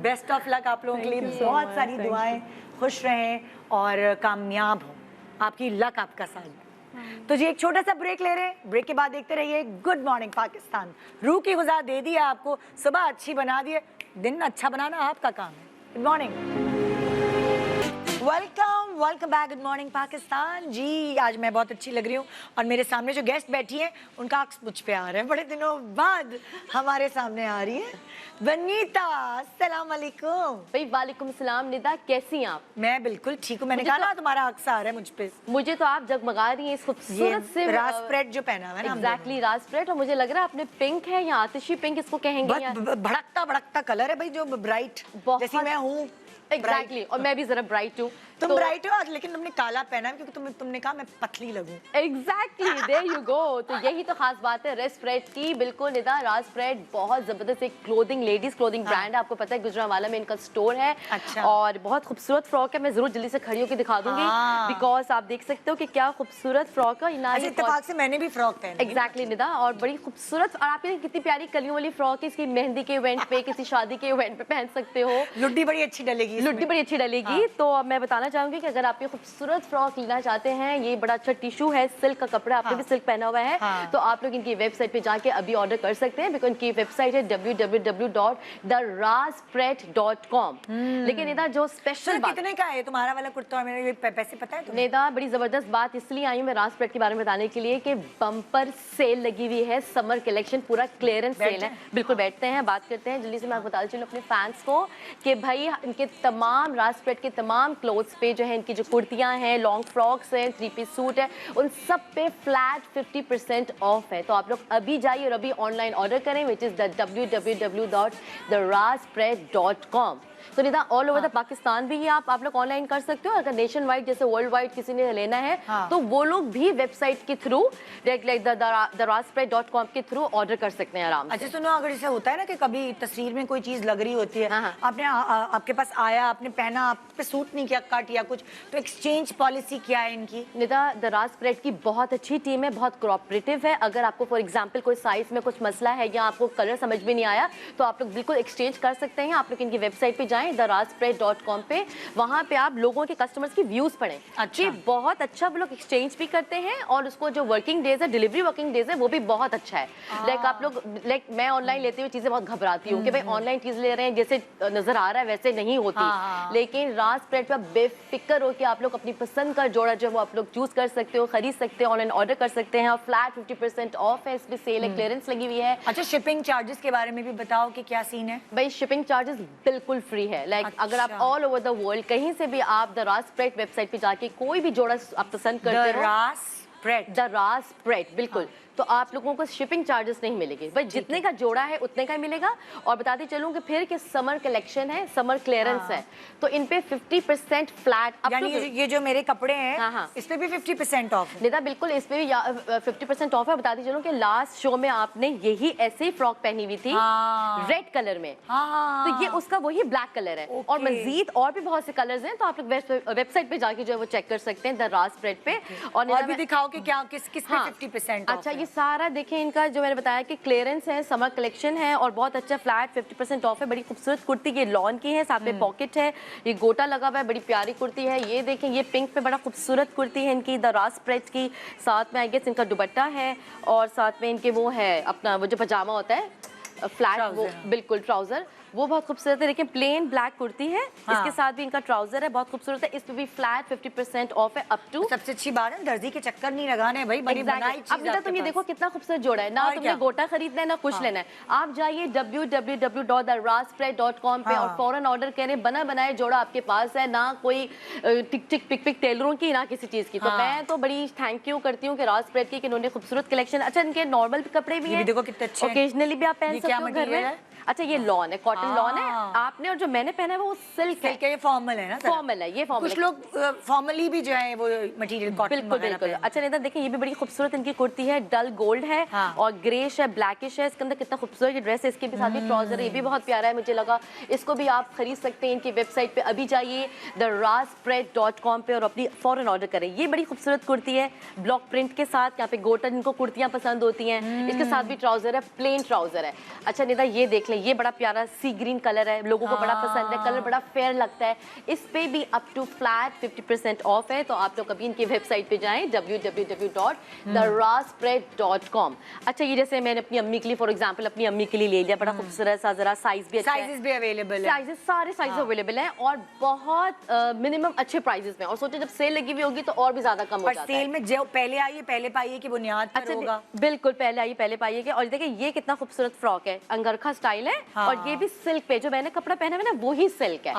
बेस्ट ऑफ लक आप लोगों के लिए, बहुत सारी दुआएं, खुश रहें और कामयाब हो, आपकी लक आपका साथ। तो जी एक छोटा सा ब्रेक ले रहे हैं, ब्रेक के बाद देखते रहिए गुड मॉर्निंग पाकिस्तान। रूह की गुज़ा दे दी आपको, सुबह अच्छी बना दिए, दिन अच्छा बनाना आपका काम है। Good morning, welcome back, good morning Pakistan. जी आज मैं बहुत अच्छी लग रही हूँ और मेरे सामने जो गेस्ट बैठी हैं उनका अक्स मुझ पे आ रहा है, बड़े दिनों बाद हमारे सामने आ रही है वनीता। अस्सलाम वालेकुम। भाई वालेकुम सलाम। निदा कैसी हैं आप? मैं बिल्कुल ठीक हूँ। मैंने कहा ना तुम्हारा अक्स आ रहा है मुझ पे। मुझे तो आप जगमगा रही हैं इस खूबसूरत से रास्प्रेड जो पहना है ना। एग्जैक्टली रास्प्रेड, और मुझे लग रहा है आपने पिंक है या आतिशी पिंक इसको कहेंगे या भड़कता कलर है भाई, जो ब्राइट जैसी मैं हूँ। एग्जैक्टली, और मैं भी जरा ब्राइट हूँ। तुम ब्राइट हो आज, लेकिन तुमने काला पहना है क्योंकि तुमने कहा मैं पतली लगूं। Exactly, there you go. तो यही तो खास बात है रास्प्रेड की। बिल्कुल निदा, रास्प्रेड बहुत जबरदस्त एक क्लोथिंग, लेडीज क्लोथिंग ब्रांड है। आपको पता है गुजरांवाला में इनका स्टोर है। अच्छा। और बहुत खूबसूरत फ्रॉक है, मैं जरूर जल्दी से खड़ी होकर दिखा दूंगी बिकॉज आप देख सकते हो कि क्या खूबसूरत फ्रॉक है। इत्तेफाक से मैंने भी फ्रॉक पहनी। एग्जैक्टली निदा, और बड़ी खूबसूरत, और आपकी कितनी प्यारी कलियों वाली फ्रॉक है। इसकी मेहंदी के इवेंट पे, किसी शादी के इवेंट पे पहन सकते हो। लुड्डी बड़ी अच्छी डलेगी, लुड्डी बड़ी अच्छी डलेगी। तो अब मैं बताना चाहूंगी कि अगर आप खूबसूरत फ्रॉक लेना चाहते हैं, ये बड़ा अच्छा टिश्यू है, सिल्क का कपड़ा, आपने भी सिल्क पहना हुआ है, तो आप लोग इनकी वेबसाइट पे जाके अभी ऑर्डर कर सकते हैं। बिकॉज इनकी वेबसाइट है www.therazspread.com। लेकिन नेदा जो स्पेशल बात, कितने का है तुम्हारा वाला कुर्ता और मेरे पैसे पता है तुम्हें? नेदा बड़ी जबरदस्त बात इसलिए आई हूँ मैं रास्प्रेड के बारे में बताने के लिए कि बम्पर सेल लगी हुई है, समर कलेक्शन पूरा क्लियरेंस सेल है। बिल्कुल बैठते हैं, बात करते हैं जल्दी से। मैं बताती चलूँ अपने फैंस को कि भाई इनके तमाम रास्प्रेड के तमाम क्लोथ्स पे जो है, इनकी जो कुर्तियां हैं, लॉन्ग फ्रॉक्स हैं, 3 पीस सूट है, उन सब पे फ्लैट 50% ऑफ है। तो आप लोग अभी जाइए और अभी ऑनलाइन ऑर्डर करें, विच इज www.therazspread.com। तो Nida all over the Pakistan भी आप लोग ऑनलाइन कर सकते हो। अगर नेशन वाइड जैसे वर्ल्ड वाइड किसी ने लेना है तो वो लोग भी वेबसाइट के थ्रू therazspread.com के थ्रू ऑर्डर कर सकते हैं आराम से। अच्छा सुनो, अगर जैसे होता है ना कि कभी तस्वीर में कोई चीज लग रही होती है, आपने आपके पास आया, आपने पहना, आप पे सूट नहीं किया, कट या कुछ, तो एक्सचेंज पॉलिसी क्या है इनकी? निदा रास्प्रेड की बहुत अच्छी टीम है, बहुत कोऑपरेटिव है। अगर आपको फॉर एग्जांपल कोई साइज में कुछ मसला है या आपको कलर समझ में नहीं आया तो आप लोग बिल्कुल एक्सचेंज कर सकते हैं। आप लोग इनकी वेबसाइट पे जाएं therazspread.com पे, वहाँ पे आप लोगों के कस्टमर्स की व्यूज पढ़ें। अच्छा, बहुत अच्छा वो लोग एक्सचेंज भी करते हैं और उसको जो वर्किंग डेज है, डिलीवरी वर्किंग डेज है, वो भी बहुत अच्छा है। लाइक आप लोग, लाइक मैं ऑनलाइन लेती हुई चीजें बहुत घबराती हूँ कि भाई ऑनलाइन चीज ले रहे हैं जैसे नजर आ रहा है वैसे नहीं होती। लेकिन रास्प्रेड पे बेफिक्र हो कि आप लोग अपनी पसंद का जोड़ा जो वो आप लोग चूज कर सकते हो, खरीद सकते हो, ऑनलाइन ऑर्डर कर सकते हैं। और फ्लैट 50% ऑफ है, इसमें सेल है, क्लियरेंस लगी हुई है। अच्छा, शिपिंग चार्जेस के बारे में भी बताओ कि क्या सीन है? भाई शिपिंग चार्जेस बिल्कुल फ्री है। लाइक अगर आप ऑल ओवर द वर्ल्ड कहीं से भी आप द रास्प्रेड वेबसाइट पे जाके कोई भी जोड़ा आप पसंद करते हो, द रास्प्रेड बिल्कुल, तो आप लोगों को शिपिंग चार्जेस नहीं मिलेंगे। भाई जितने का जोड़ा है उतने का ही मिलेगा। और बताती चलूं कि फिर कि समर कलेक्शन है, समर क्लियरेंस है, तो इन पे 50% फ्लैट। यानी ये जो मेरे कपड़े हैं इस पे भी 50% ऑफ है? निदा बिल्कुल, इस पे भी 50% ऑफ है। बताती चलूं कि लास्ट शो में आपने यही ऐसे ही फ्रॉक पहनी हुई थी रेड कलर में, तो ये उसका वही ब्लैक कलर है। और मजीद और भी बहुत से कलर्स हैं, तो आप लोग वेबसाइट पे जाके जो है वो चेक कर सकते हैं द रास्प्रेड पे। और भी दिखाओ कि क्या किस पे 50%। अच्छा, ये सारा देखें, इनका जो मैंने बताया कि क्लियरेंस है, समर कलेक्शन है और बहुत अच्छा फ्लैट 50% ऑफ है। बड़ी खूबसूरत कुर्ती ये लॉन की है, साथ में पॉकेट है, ये गोटा लगा हुआ है, बड़ी प्यारी कुर्ती है। ये देखें, ये पिंक पे बड़ा खूबसूरत कुर्ती है इनकी द रास्प्रेड की। साथ में आई गेस इनका दुपट्टा है और साथ में इनके वो है अपना वो जो पजामा होता है फ्लैट, वो बिल्कुल ट्राउजर। वो बहुत खूबसूरत है। लेकिन प्लेन ब्लैक कुर्ती है, इसके साथ भी इनका ट्राउजर है, बहुत खूबसूरत है। इस पे भी फ्लैट 50% ऑफ है अप टू। सबसे अच्छी बात है दर्जी के चक्कर नहीं लगाने भाई, बड़ी बनाई चीज। अब निदा तुम ये देखो कितना खूबसूरत जोड़ा है ना, तुमने गोटा खरीदना है ना कुछ लेना है, आप जाइए www.therazspread.com पे और फौरन ऑर्डर करें। बना बनाए जोड़ा आपके पास है, ना कोई टिक टिक पिक पिक टेलरों की, ना किसी चीज की। तो मैं तो बड़ी थैंक यू करती हूँ कि राज स्प्रेड की, कि इन्होंने खूबसूरत कलेक्शन। अच्छा, इनके नॉर्मल कपड़े भी हैं, देखो कितने अच्छे, ओकेजनली भी आप पहन सकते हो घर में। अच्छा, ये लॉन है, कॉटन लॉन है आपने, और जो मैंने पहना है वो सिल्क है। ये फॉर्मल है ना, फॉर्मल है, ये फॉर्मल। कुछ लोग फॉर्मली भी जो है वो मटेरियल कॉटन। बिल्कुल बिल्कुल। अच्छा निदा देखिए, ये भी बड़ी खूबसूरत इनकी कुर्ती है, डल गोल्ड है और ग्रेश है, ब्लैकिश है। इसके अंदर कितना खूबसूरत ये ड्रेस है, इसके भी साथ भी ट्राउजर है, ये भी बहुत प्यारा है मुझे लगा। इसको भी आप खरीद सकते हैं इनकी वेबसाइट पे। अभी जाइए therazspread.com पे और अपनी फौरन ऑर्डर करें। ये बड़ी खूबसूरत कुर्ती है ब्लॉक प्रिंट के साथ, यहाँ पे गोटन इनको कुर्तियां पसंद होती हैं। इसके साथ भी ट्राउजर है, प्लेन ट्राउजर है। अच्छा निदा ये देख लें, ये बड़ा प्यारा सी ग्रीन कलर है, लोगों को बड़ा पसंद है, कलर बड़ा फेयर लगता है। इस पे भी अप टू फ्लैट 50% ऑफ है। तो आप लोग कभी इनकी वेबसाइट पे जाएं www.therazspread.com। अच्छा, ये जैसे मैंने अपनी अम्मी के लिए फॉर एग्जांपल अपनी अम्मी के लिए ले लिया, बड़ा खूबसूरत सा, जरा साइज भी अच्छा है, साइजेस भी अवेलेबल है, साइजेस सारे साइज अवेलेबल हैं और बहुत मिनिमम अच्छे प्राइसेस में। और सोचे जब सेल लगी हुई होगी तो और भी ज्यादा कम हो जाता है। सेल में जो पहले आइए पहले पाइए की बुनियाद पर होगा। बिल्कुल, पहले आइए पहले पाइए के। और देखिए ये कितना खूबसूरत फ्रॉक है, अंगरखा स्टाइल है और ये भी सिल्क पे, जो मैंने कपड़ा पहना है ना वो ही सिल्क है।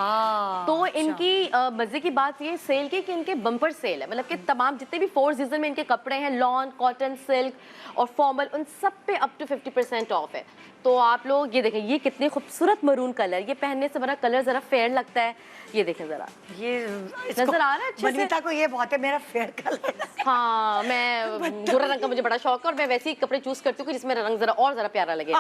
तो इनकी मजे की बात ये सेल की कि इनके बम्पर सेल है, मतलब कि तमाम जितने भी 4 सीजन में इनके कपड़े हैं, लॉन, कॉटन, सिल्क और फॉर्मल, उन सब पे अप टू 50% ऑफ है। तो आप लोग ये देखें, ये कितने खूबसूरत मरून कलर, ये पहनने से बड़ा कलर जरा फेयर लगता है। ये देखें जरा, ये नजर आ रहा है बनीता को, ये बहुत है मेरा फेयर कलर। हाँ, मैं भूरा रंग का मुझे बड़ा शौक है और मैं वैसे ही कपड़े चूज करती हूँ जिसमें रंग जरा और जरा प्यारा लगे।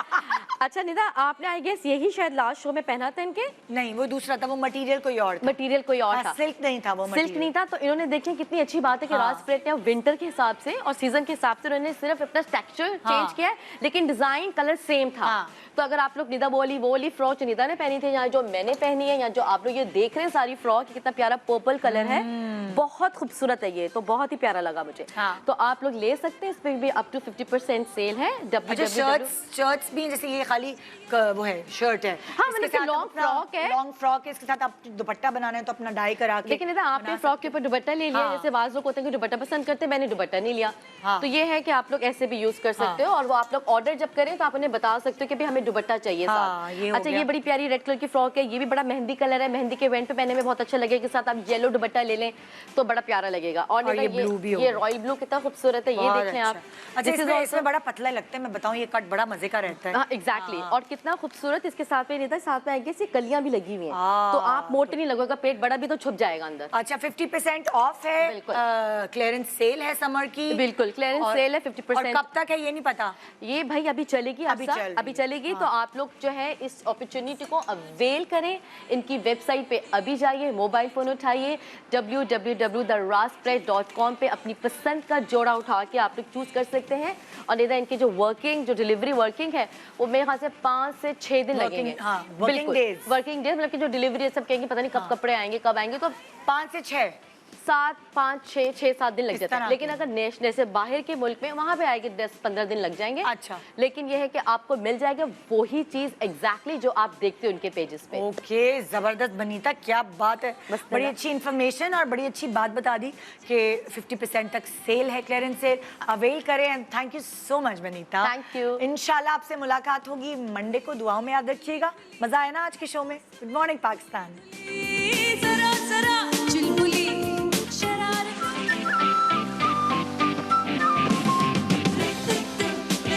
अच्छा निदा, आपने आई गेस यही शायद लास्ट शो में पहना था इनके? नहीं, वो दूसरा था, वो मटेरियल कोई और था। मटेरियल कोई और था, सिल्क नहीं था वो, सिल्क नहीं था। तो इन्होंने देखें कितनी अच्छी बात है कि राज स्प्रेड ने विंटर के हिसाब से और सीजन के हिसाब से उन्होंने सिर्फ अपना टेक्सचर चेंज किया है, लेकिन डिजाइन कलर सेम था। तो अगर आप लोग निदा वो वाली फ्रॉक जो निदा ने पहनी थी, या जो मैंने पहनी है, या जो आप लोग ये देख रहे हैं सारी फ्रॉक, कितना प्यारा पर्पल कलर है, बहुत खूबसूरत है ये, तो बहुत ही प्यारा लगा मुझे। तो आप लोग ले सकते हैं, इस पे भी अप टू 50% सेल है। शर्ट्स भी जैसे ये खाली वो है, शर्ट है, हाँ, मतलब लॉन्ग फ्रॉक है, लॉन्ग फ्रॉक है, इसके साथ आप दुपट्टा बनाना है तो अपना डाई करा के। लेकिन निदा आपने फ्रॉक के ऊपर दुपट्टा ले लिया, जैसे बाज़ लोग होते हैं कि दुपट्टा पसंद करते हैं, मैंने दुपट्टा नहीं लिया। तो ये है कि आप लोग ऐसे भी यूज कर सकते हो और वो आप लोग ऑर्डर जब करें तो आप उन्हें बता सकते हो कि हमें दुपट्टा चाहिए साथ। अच्छा, ये बड़ी प्यारी रेड कलर की फ्रॉक है, ये भी बड़ा मेहंदी कलर है, मेहंदी के इवेंट पे पहनने में बहुत अच्छा लगेगा। साथ आप येलो दुपट्टा ले लें तो बड़ा प्यारा लगेगा। और ये रॉयल ब्लू कितना खूबसूरत है, ये देख लें आप। अच्छा, इसमें बड़ा पतला लगता है, मैं बताऊं ये कट बड़ा मजे का रहता है। एग्जैक्टली, और कितना खूबसूरत इसके साथ में रहता है, साथ में आएगी कलियां भी लगी हुई हैं, तो आप मोटे नहीं लगेगा, पेट बड़ा भी तो छुप जाएगा अंदर। अच्छा, 50% ऑफ है, क्लियरेंस सेल है समर की। बिल्कुल, क्लियरेंस सेल है 50%। कब तक है ये नहीं पता, ये भाई अभी चलेगी, अभी चलेगी। तो आप लोग जो है इस अपॉर्चुनिटी को अवेल करें, इनकी वेबसाइट पे अभी जाइए, मोबाइल फोन उठाइए, www.therazspread.com पे अपनी पसंद का जोड़ा उठा के आप लोग चूज कर सकते हैं। और नहीं इनकी जो डिलीवरी वर्किंग है वो मेरे ख्याल से 5 से 6 दिन लगेंगे। वर्किंग डेज, मतलब कि जो डिलीवरी सब कहेंगे पता नहीं कब कपड़े आएंगे, कब आएंगे, तो 5 से 6 6-7 दिन लग जाते हैं। लेकिन अगर जैसे बाहर के मुल्क में वहाँ पे आएंगे 10-15 दिन लग जाएंगे। अच्छा, लेकिन ये है कि आपको मिल जाएगा वही चीज एग्जैक्टली जो आप देखते हो उनके पेजेस पे। ओके, जबरदस्त बनीता, क्या बात है, बड़ी अच्छी इन्फॉर्मेशन और बड़ी अच्छी बात बता दी कि 50% तक सेल है, क्लियरेंस सेल, अवेल करें। And thank you so much Banita, thank you. इंशाल्लाह आपसे मुलाकात होगी मंडे को, दुआओं में याद रखिएगा। मजा आया ना आज के शो में। Good morning Pakistan.